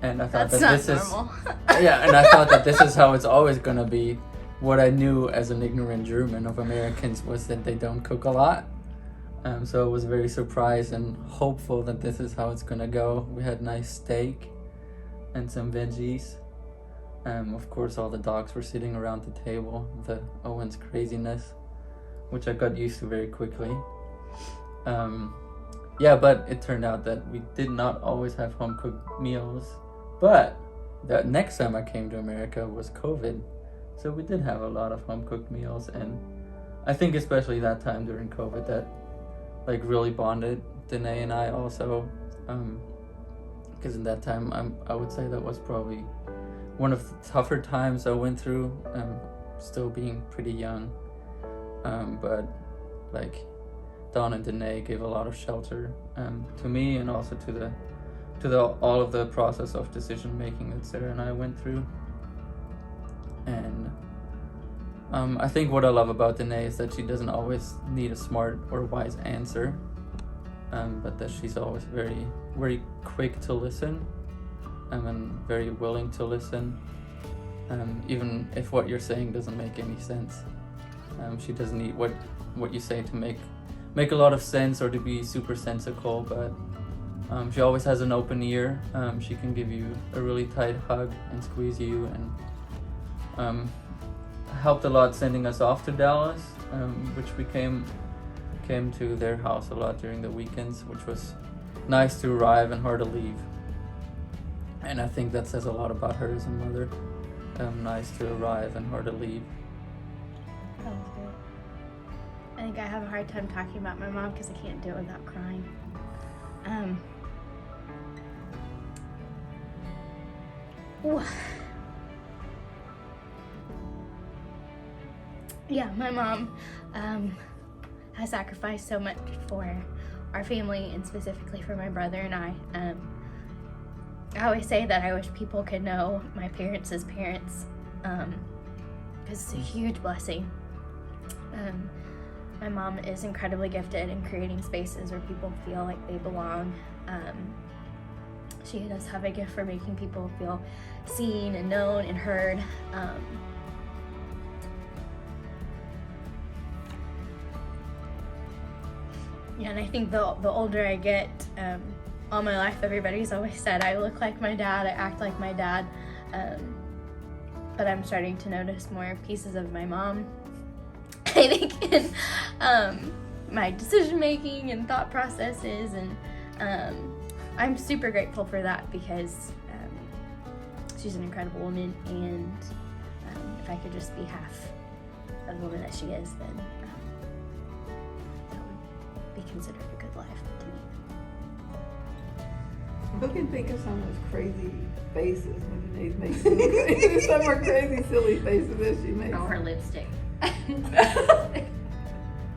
and I thought That's that not this normal. is yeah, and I thought that this is how it's always gonna be. What I knew as an ignorant German of Americans was that they don't cook a lot. So I was very surprised and hopeful that this is how it's gonna go. We had nice steak and some veggies. Of course, all the dogs were sitting around the table. The Owens craziness, which I got used to very quickly. Yeah, but it turned out that we did not always have home-cooked meals. But the next time I came to America was COVID. So we did have a lot of home-cooked meals. And I think especially that time during COVID that like really bonded Danae and I also. Because in that time, I would say that was probably one of the tougher times I went through, still being pretty young. But like Dawn and Danae gave a lot of shelter to me and also to the all of the process of decision making that Sarah and I went through. And I think what I love about Danae is that she doesn't always need a smart or wise answer, but that she's always very, very quick to listen and very willing to listen, even if what you're saying doesn't make any sense. She doesn't need what you say to make a lot of sense or to be super sensical, but she always has an open ear. She can give you a really tight hug and squeeze you, and helped a lot sending us off to Dallas, which we came to their house a lot during the weekends, which was nice to arrive and hard to leave. And I think that says a lot about her as a mother. Nice to arrive and hard to leave. That was good. I think I have a hard time talking about my mom because I can't do it without crying. Yeah, my mom has sacrificed so much for our family and specifically for my brother and I. I always say that I wish people could know my parents as parents because it's a huge blessing. My mom is incredibly gifted in creating spaces where people feel like they belong. She does have a gift for making people feel seen and known and heard. Yeah, and I think the older I get, all my life everybody's always said I look like my dad, I act like my dad, but I'm starting to notice more pieces of my mom, I think, in my decision making and thought processes, and I'm super grateful for that because she's an incredible woman, and if I could just be half of the woman that she is, then that would be considered a good life to me. Who can think of some of those crazy faces when Danae's making some more crazy, silly faces that she makes? Or her lipstick.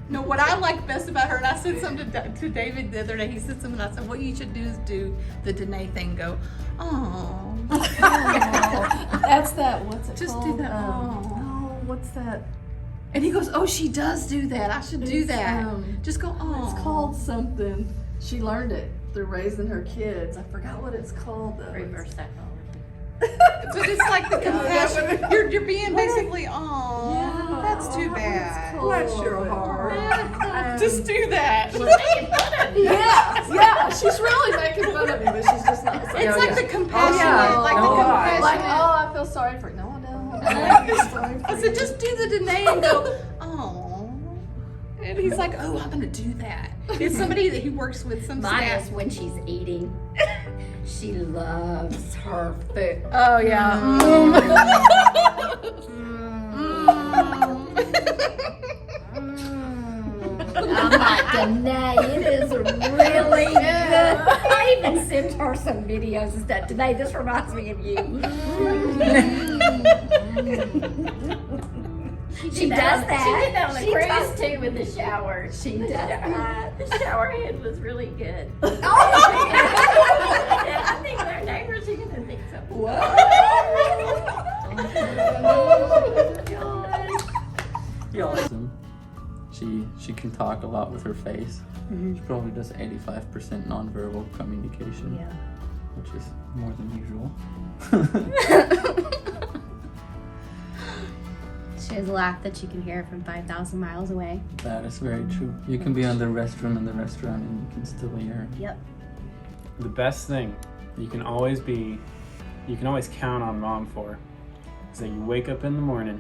No, what I like best about her, and I said something to David the other day, he said something, I said, what you should do is do the Danae thing, go, oh. That's that, what's it Just called? do that, Oh, what's that? And he goes, oh, she does do that. I should do that. Just go, oh. It's called something. She learned it. through raising her kids. I forgot what it's called though. Reverse psychology. But it's like the compassion. You're being basically, oh, that's too bad. Bless your heart. Just do that. Yeah, she's really making fun of me, but she's just not. It's like the compassionate, like, oh, I feel sorry for. No, I don't. I said, just do the Danae and go, oh. And he's like, oh, I'm gonna do that. It's somebody that he works with, some Mine staff. is when she's eating. She loves her food. Oh yeah. I'm like, Danae, it is really good. I even sent her some videos and stuff. Danae, this reminds me of you. She does that. She did that on the She cruise does too in the shower. She does that. The shower head was really good. Oh. Yeah, I think their neighbors are gonna think so. She can talk a lot with her face. She probably does 85% nonverbal communication. Yeah. Which is more than usual. She has a laugh that you can hear from 5,000 miles away. That is very true. You can be on the restroom in the restaurant and you can still hear her. Yep. The best thing you can always count on mom for is that you wake up in the morning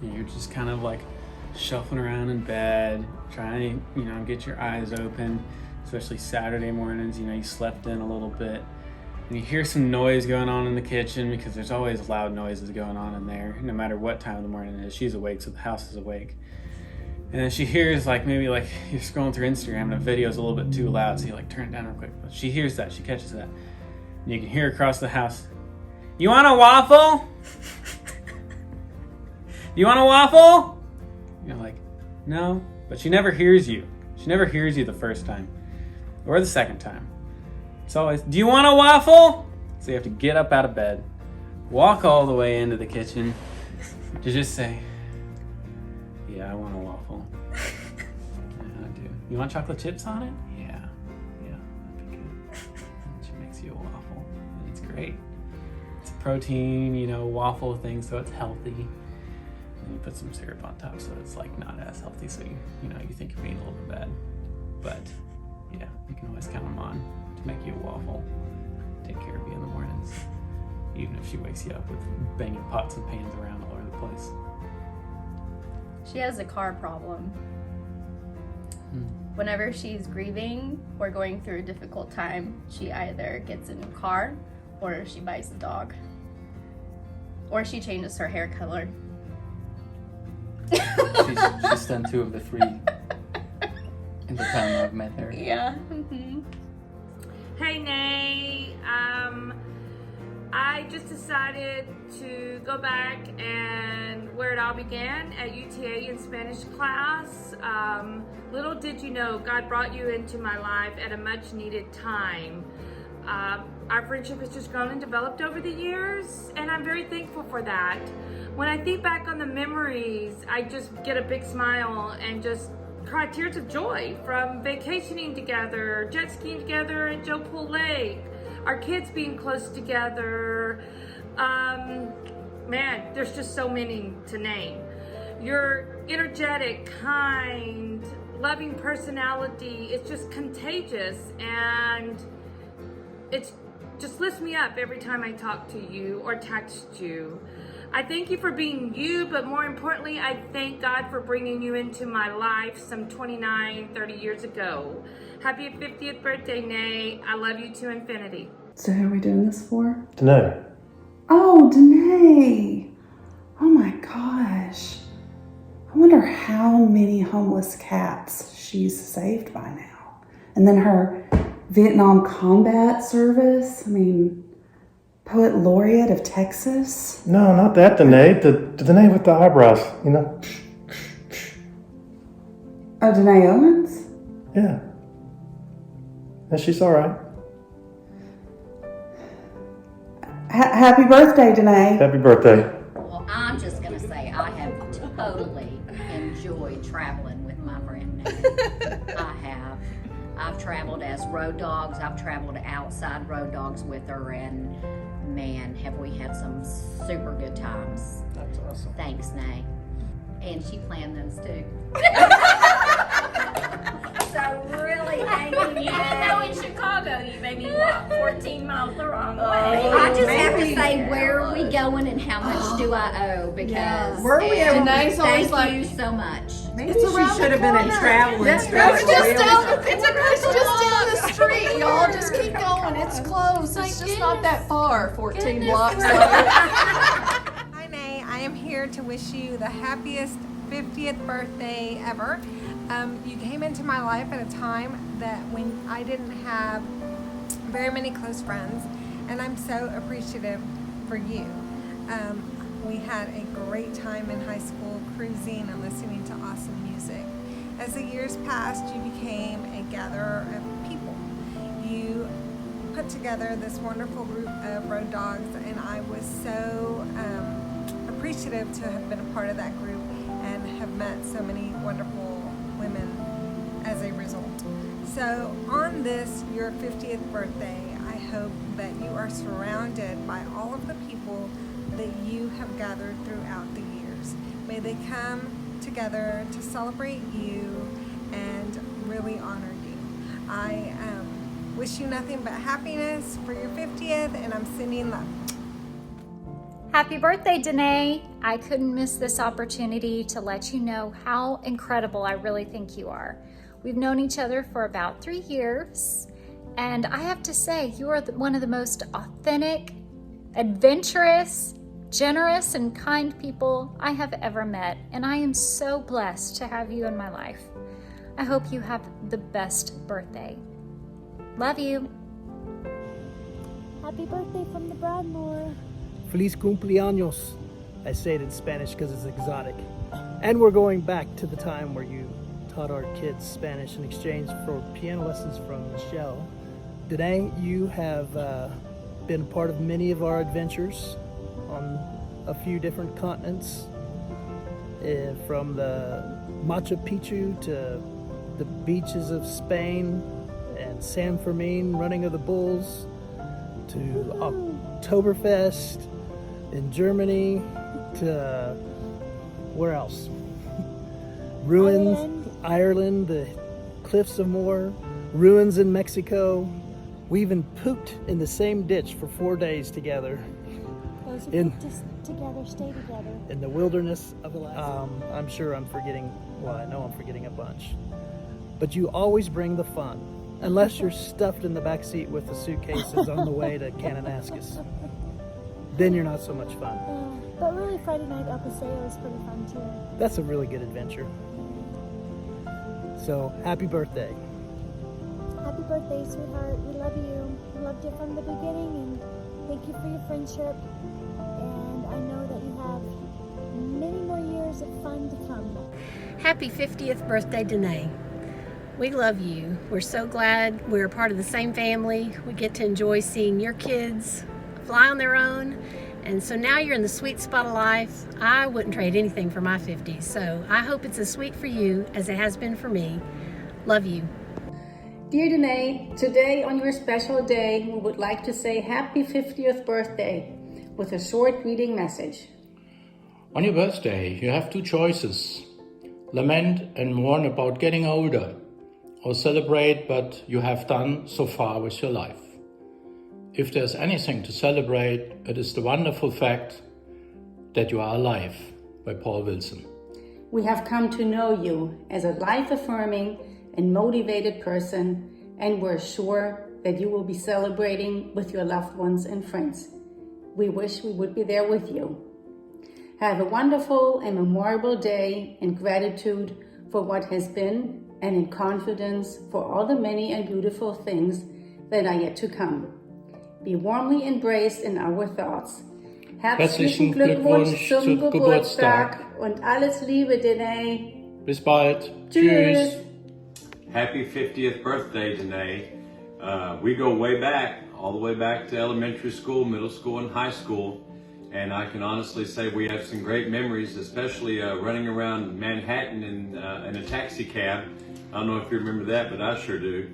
and you're just kind of like shuffling around in bed, trying to, get your eyes open, especially Saturday mornings, you slept in a little bit. And you hear some noise going on in the kitchen because there's always loud noises going on in there, no matter what time of the morning it is. She's awake, so the house is awake. And then she hears maybe you're scrolling through Instagram and the video's a little bit too loud, so you turn it down real quick. But she hears that, she catches that. And you can hear across the house, "You want a waffle? You want a waffle?" You're like, "No." But she never hears you. She never hears you the first time or the second time. It's always, "Do you want a waffle?" So you have to get up out of bed, walk all the way into the kitchen to just say, "Yeah, I want a waffle." "Yeah, I do. You want chocolate chips on it?" Yeah, that'd be good. And she makes you a waffle, and it's great. It's a protein, waffle thing, so it's healthy. And you put some syrup on top, so it's not as healthy. So you think you're being a little bit bad, but yeah, you can always count them on to make you a waffle, take care of you in the mornings, even if she wakes you up with banging pots and pans around all over the place. She has a car problem. Whenever she's grieving or going through a difficult time, she either gets a new car or she buys a dog. Or she changes her hair color. She's done 2 of the 3 in the time I've met her. Yeah. Hey, Nay. I just decided to go back and where it all began at UTA in Spanish class. Little did you know, God brought you into my life at a much needed time. Our friendship has just grown and developed over the years, and I'm very thankful for that. When I think back on the memories, I just get a big smile and just cry tears of joy from vacationing together, jet skiing together at Joe Pool Lake, our kids being close together. Man, there's just so many to name. Your energetic, kind, loving personality, it's just contagious, and it just lifts me up every time I talk to you or text you. I thank you for being you, but more importantly, I thank God for bringing you into my life some 29, 30 years ago. Happy 50th birthday, Nay. I love you to infinity. So who are we doing this for? Danae. Oh, Danae. Oh my gosh. I wonder how many homeless cats she's saved by now. And then her Vietnam combat service. Poet laureate of Texas. No, not that Danae. The Danae with the eyebrows, Oh, Danae Owens? Yeah. And she's all right. Happy birthday, Danae. Happy birthday. Well, I'm just going to say I have totally enjoyed traveling with my friend Nate. I have. I've traveled as road dogs. I've traveled outside road dogs with her, and man, have we had some super good times. That's awesome. Thanks, Nay. And she planned those too. So really, thank you. Even though in Chicago you maybe walk 14 miles the wrong way. I just have to say, where are we going and how much do I owe? Because Where are we at? Danae's always thank like, you so much. Maybe she should have been in traveling. It's just down the street, y'all. Just keep going. It's close. It's just not that far. 14 blocks. Hi, Nay. I am here to wish you the happiest 50th birthday ever. You came into my life at a time that when I didn't have very many close friends, and I'm so appreciative for you. We had a great time in high school cruising and listening to awesome music. As the years passed, you became a gatherer of people. You put together this wonderful group of road dogs, and I was so appreciative to have been a part of that group and have met so many wonderful women as a result. So on this, your 50th birthday, I hope that you are surrounded by all of the people that you have gathered throughout the years. May they come together to celebrate you and really honor you. I wish you nothing but happiness for your 50th, and I'm sending love. Happy birthday, Danae. I couldn't miss this opportunity to let you know how incredible I really think you are. We've known each other for about 3 years, and I have to say, you are one of the most authentic, adventurous, generous, and kind people I have ever met, and I am so blessed to have you in my life. I hope you have the best birthday. Love you. Happy birthday from the Broadmoor. Feliz cumpleaños. I say it in Spanish because it's exotic. And we're going back to the time where you taught our kids Spanish in exchange for piano lessons from Michelle. Danae, you have been part of many of our adventures on a few different continents, from the Machu Picchu to the beaches of Spain and San Fermin, running of the bulls, to Oktoberfest in Germany, to where else? Ruins, Ireland, the Cliffs of Moher, ruins in Mexico. We even pooped in the same ditch for 4 days together. Those who put together stay together. In the wilderness of Alaska. I'm sure I'm forgetting, well, I know I'm forgetting a bunch. But you always bring the fun, unless you're stuffed in the back seat with the suitcases on the way to Kananaskis. Then you're not so much fun. But really, Friday night El Paseo is pretty fun too. That's a really good adventure. So, happy birthday. Happy birthday, sweetheart. We love you. We loved you from the beginning, and thank you for your friendship. And I know that you have many more years of fun to come. Happy 50th birthday, Danae. We love you. We're so glad we're a part of the same family. We get to enjoy seeing your kids fly on their own. And so now you're in the sweet spot of life. I wouldn't trade anything for my 50s. So I hope it's as sweet for you as it has been for me. Love you. Dear Danae, today on your special day, we would like to say happy 50th birthday with a short reading message. On your birthday, you have two choices. Lament and mourn about getting older, or celebrate what you have done so far with your life. If there's anything to celebrate, it is the wonderful fact that you are alive, by Paul Wilson. We have come to know you as a life-affirming and motivated person, and we're sure that you will be celebrating with your loved ones and friends. We wish we would be there with you. Have a wonderful and memorable day in gratitude for what has been, and in confidence for all the many and beautiful things that are yet to come. Be warmly embraced in our thoughts. Herzlichen Glückwunsch zum Geburtstag und alles Liebe, Danae. Bis bald. Tschüss. Happy 50th birthday, Danae. We go way back, all the way back to elementary school, middle school, and high school. And I can honestly say we have some great memories, especially running around Manhattan in a taxi cab I don't know if you remember that, but I sure do.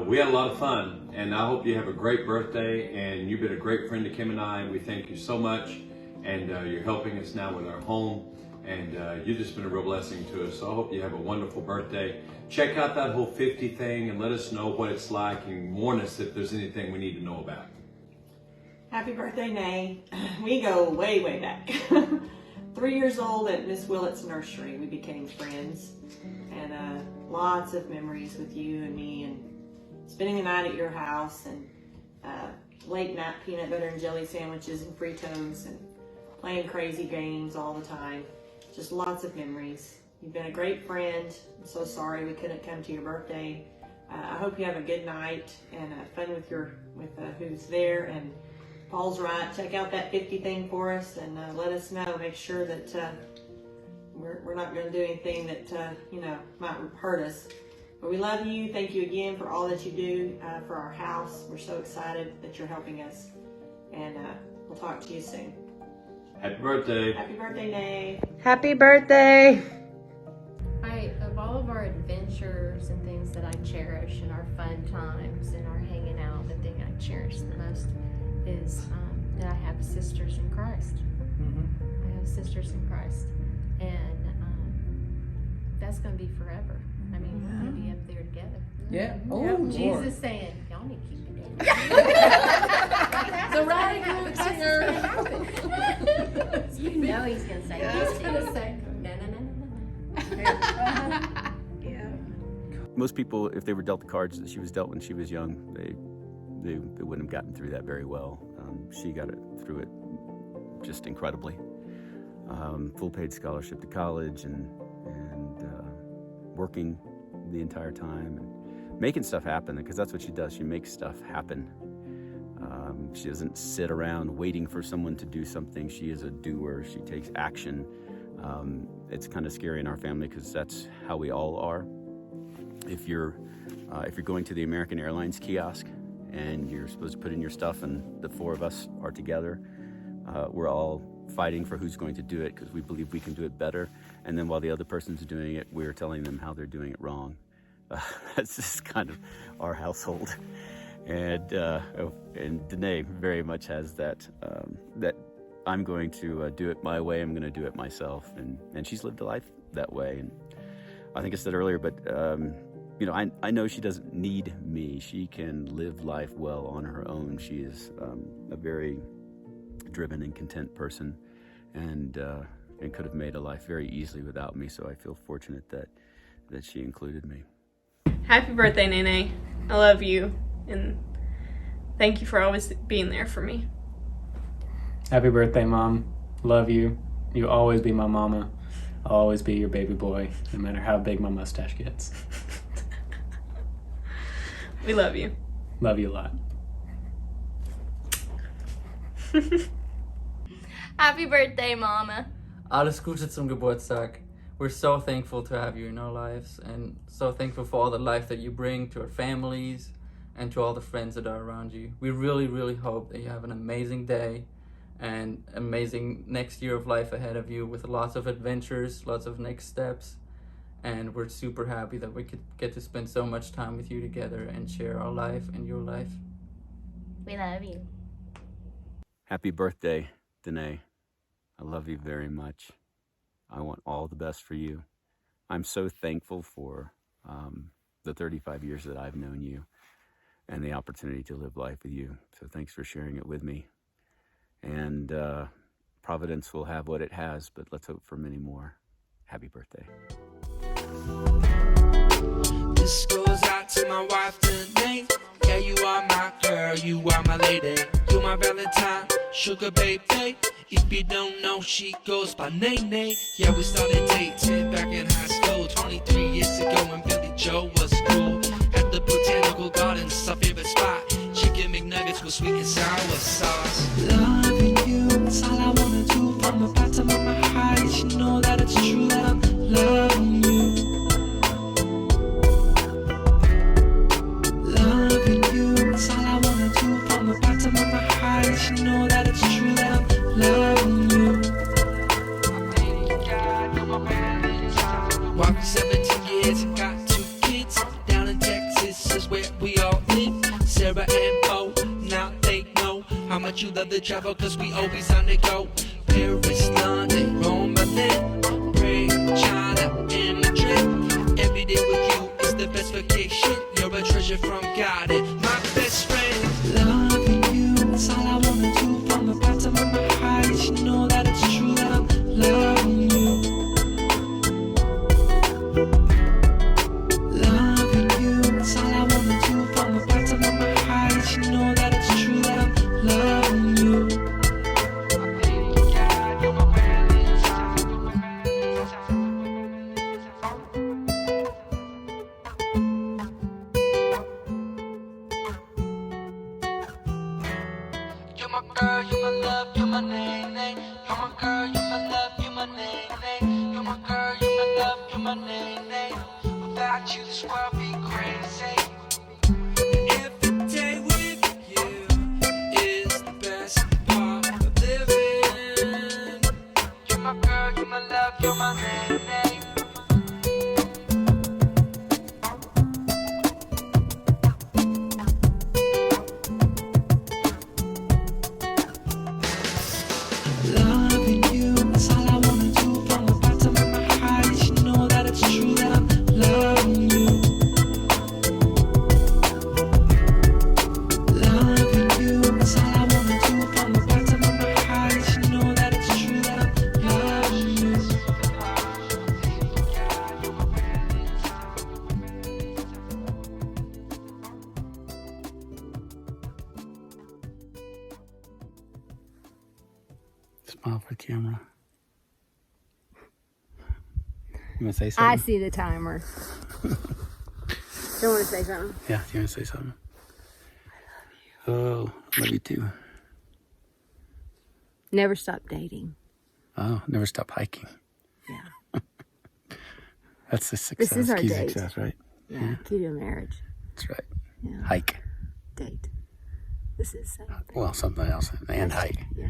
We had a lot of fun, and I hope you have a great birthday, and you've been a great friend to Kim and I, and we thank you so much, and you're helping us now with our home, and you've just been a real blessing to us, so I hope you have a wonderful birthday. Check out that whole 50 thing and let us know what it's like, and warn us if there's anything we need to know about. Happy birthday, Nay. We go way, way back. 3 years old at Miss Willett's nursery, we became friends, and lots of memories with you and me, and spending the night at your house, and late night peanut butter and jelly sandwiches and Fritos, and playing crazy games all the time. Just lots of memories. You've been a great friend. I'm so sorry we couldn't come to your birthday. I hope you have a good night and fun with who's there. And Paul's right. Check out that 50 thing for us and let us know. Make sure that we're not going to do anything that might hurt us. But we love you. Thank you again for all that you do for our house. We're so excited that you're helping us. And we'll talk to you soon. Happy birthday. Happy birthday, Nay. Happy birthday. Of all of our adventures and things that I cherish and our fun times and our hanging out, the thing I cherish the most is that I have sisters in Christ. I have sisters in Christ, and that's going to be forever. I mean, we're going to be up there together. Yeah. Oh, Yep. Lord. Jesus saying, y'all need to keep it down. So right, good singer. You know he's going to say this. He's going to say, no, no, no, no, no. Most people, if they were dealt the cards that she was dealt when she was young, they wouldn't have gotten through that very well. She got through it just incredibly. Full paid scholarship to college and working the entire time and making stuff happen, because that's what she does. She makes stuff happen. She doesn't sit around waiting for someone to do something. She is a doer. She takes action. It's kind of scary in our family because that's how we all are. If you're going to the American Airlines kiosk and you're supposed to put in your stuff and the four of us are together, we're all fighting for who's going to do it because we believe we can do it better. And then while the other person's doing it, we're telling them how they're doing it wrong. That's just kind of our household. And Danae very much has that I'm going to do it my way. I'm going to do it myself. And she's lived a life that way. And I think I said earlier, but I know she doesn't need me. She can live life well on her own. She is a very driven and content person, and could have made a life very easily without me. So I feel fortunate that she included me. Happy birthday, Nene. I love you, and thank you for always being there for me. Happy birthday, Mom. Love you. You'll always be my mama. I'll always be your baby boy, no matter how big my mustache gets. We love you. Love you a lot. Happy birthday, Mama. Alles Gute zum Geburtstag. We're so thankful to have you in our lives and so thankful for all the life that you bring to our families and to all the friends that are around you. We really, really hope that you have an amazing day and amazing next year of life ahead of you with lots of adventures, lots of next steps. And we're super happy that we could get to spend so much time with you together and share our life and your life. We love you. Happy birthday, Danae. I love you very much. I want all the best for you. I'm so thankful for the 35 years that I've known you and the opportunity to live life with you. So thanks for sharing it with me. And Providence will have what it has, but let's hope for many more. Happy birthday. This goes out to my wife Danae. Yeah, you are my girl, you are my lady. You're my Valentine, sugar baby. If you don't know, she goes by Nene. Yeah, we started dating back in high school 23 years ago when Billy Joe was cool. At the Botanical Gardens, our favorite spot. Chicken McNuggets with sweet and sour sauce. Loving you, that's all I wanna do. From the bottom of my heart, you know that it's true that I'm loving you. Loving you, that's all I wanna do. From the bottom of my heart, you know that it's true that I'm loving you. Walked 17 years and got 2 that you love to travel, cause we always on the go. Paris, London, Rome, Berlin, Prague, China, and Madrid. Every day with you is the best vacation. You're a treasure from God and my best friend. Loving you, that's all I wanna do. From the bottom of my heart, you know that it's true that I'm loving you. Loving you, that's all I wanna do. From the bottom of my heart, you know that it's true that I'm loving you. You're my girl, you're my love, you're my name, name. You're my girl, you're my love, you're my name, name. You're my girl, you're my love, you're my name, name. Without you, this world be crazy. Every day with you is the best part of living. You're my girl, you're my love, you're my name, name. Loving you, that's all I wanna do. From the bottom of my heart, you know that it's true that I'm loving you. Loving you, that's all I wanna do. From the bottom of my heart, you know that it's true that I'm loving you. Smile for the camera. You want to say something? I see the timer. Don't want to say something. Yeah, do you want to say something? I love you. Oh, I love you too. Never stop dating. Oh, never stop hiking. Yeah. That's the success. This is our key date. Success, right? Yeah. Key to marriage. That's right. Yeah. Hike. Date. This is same. Well, something else. And hike. Yeah.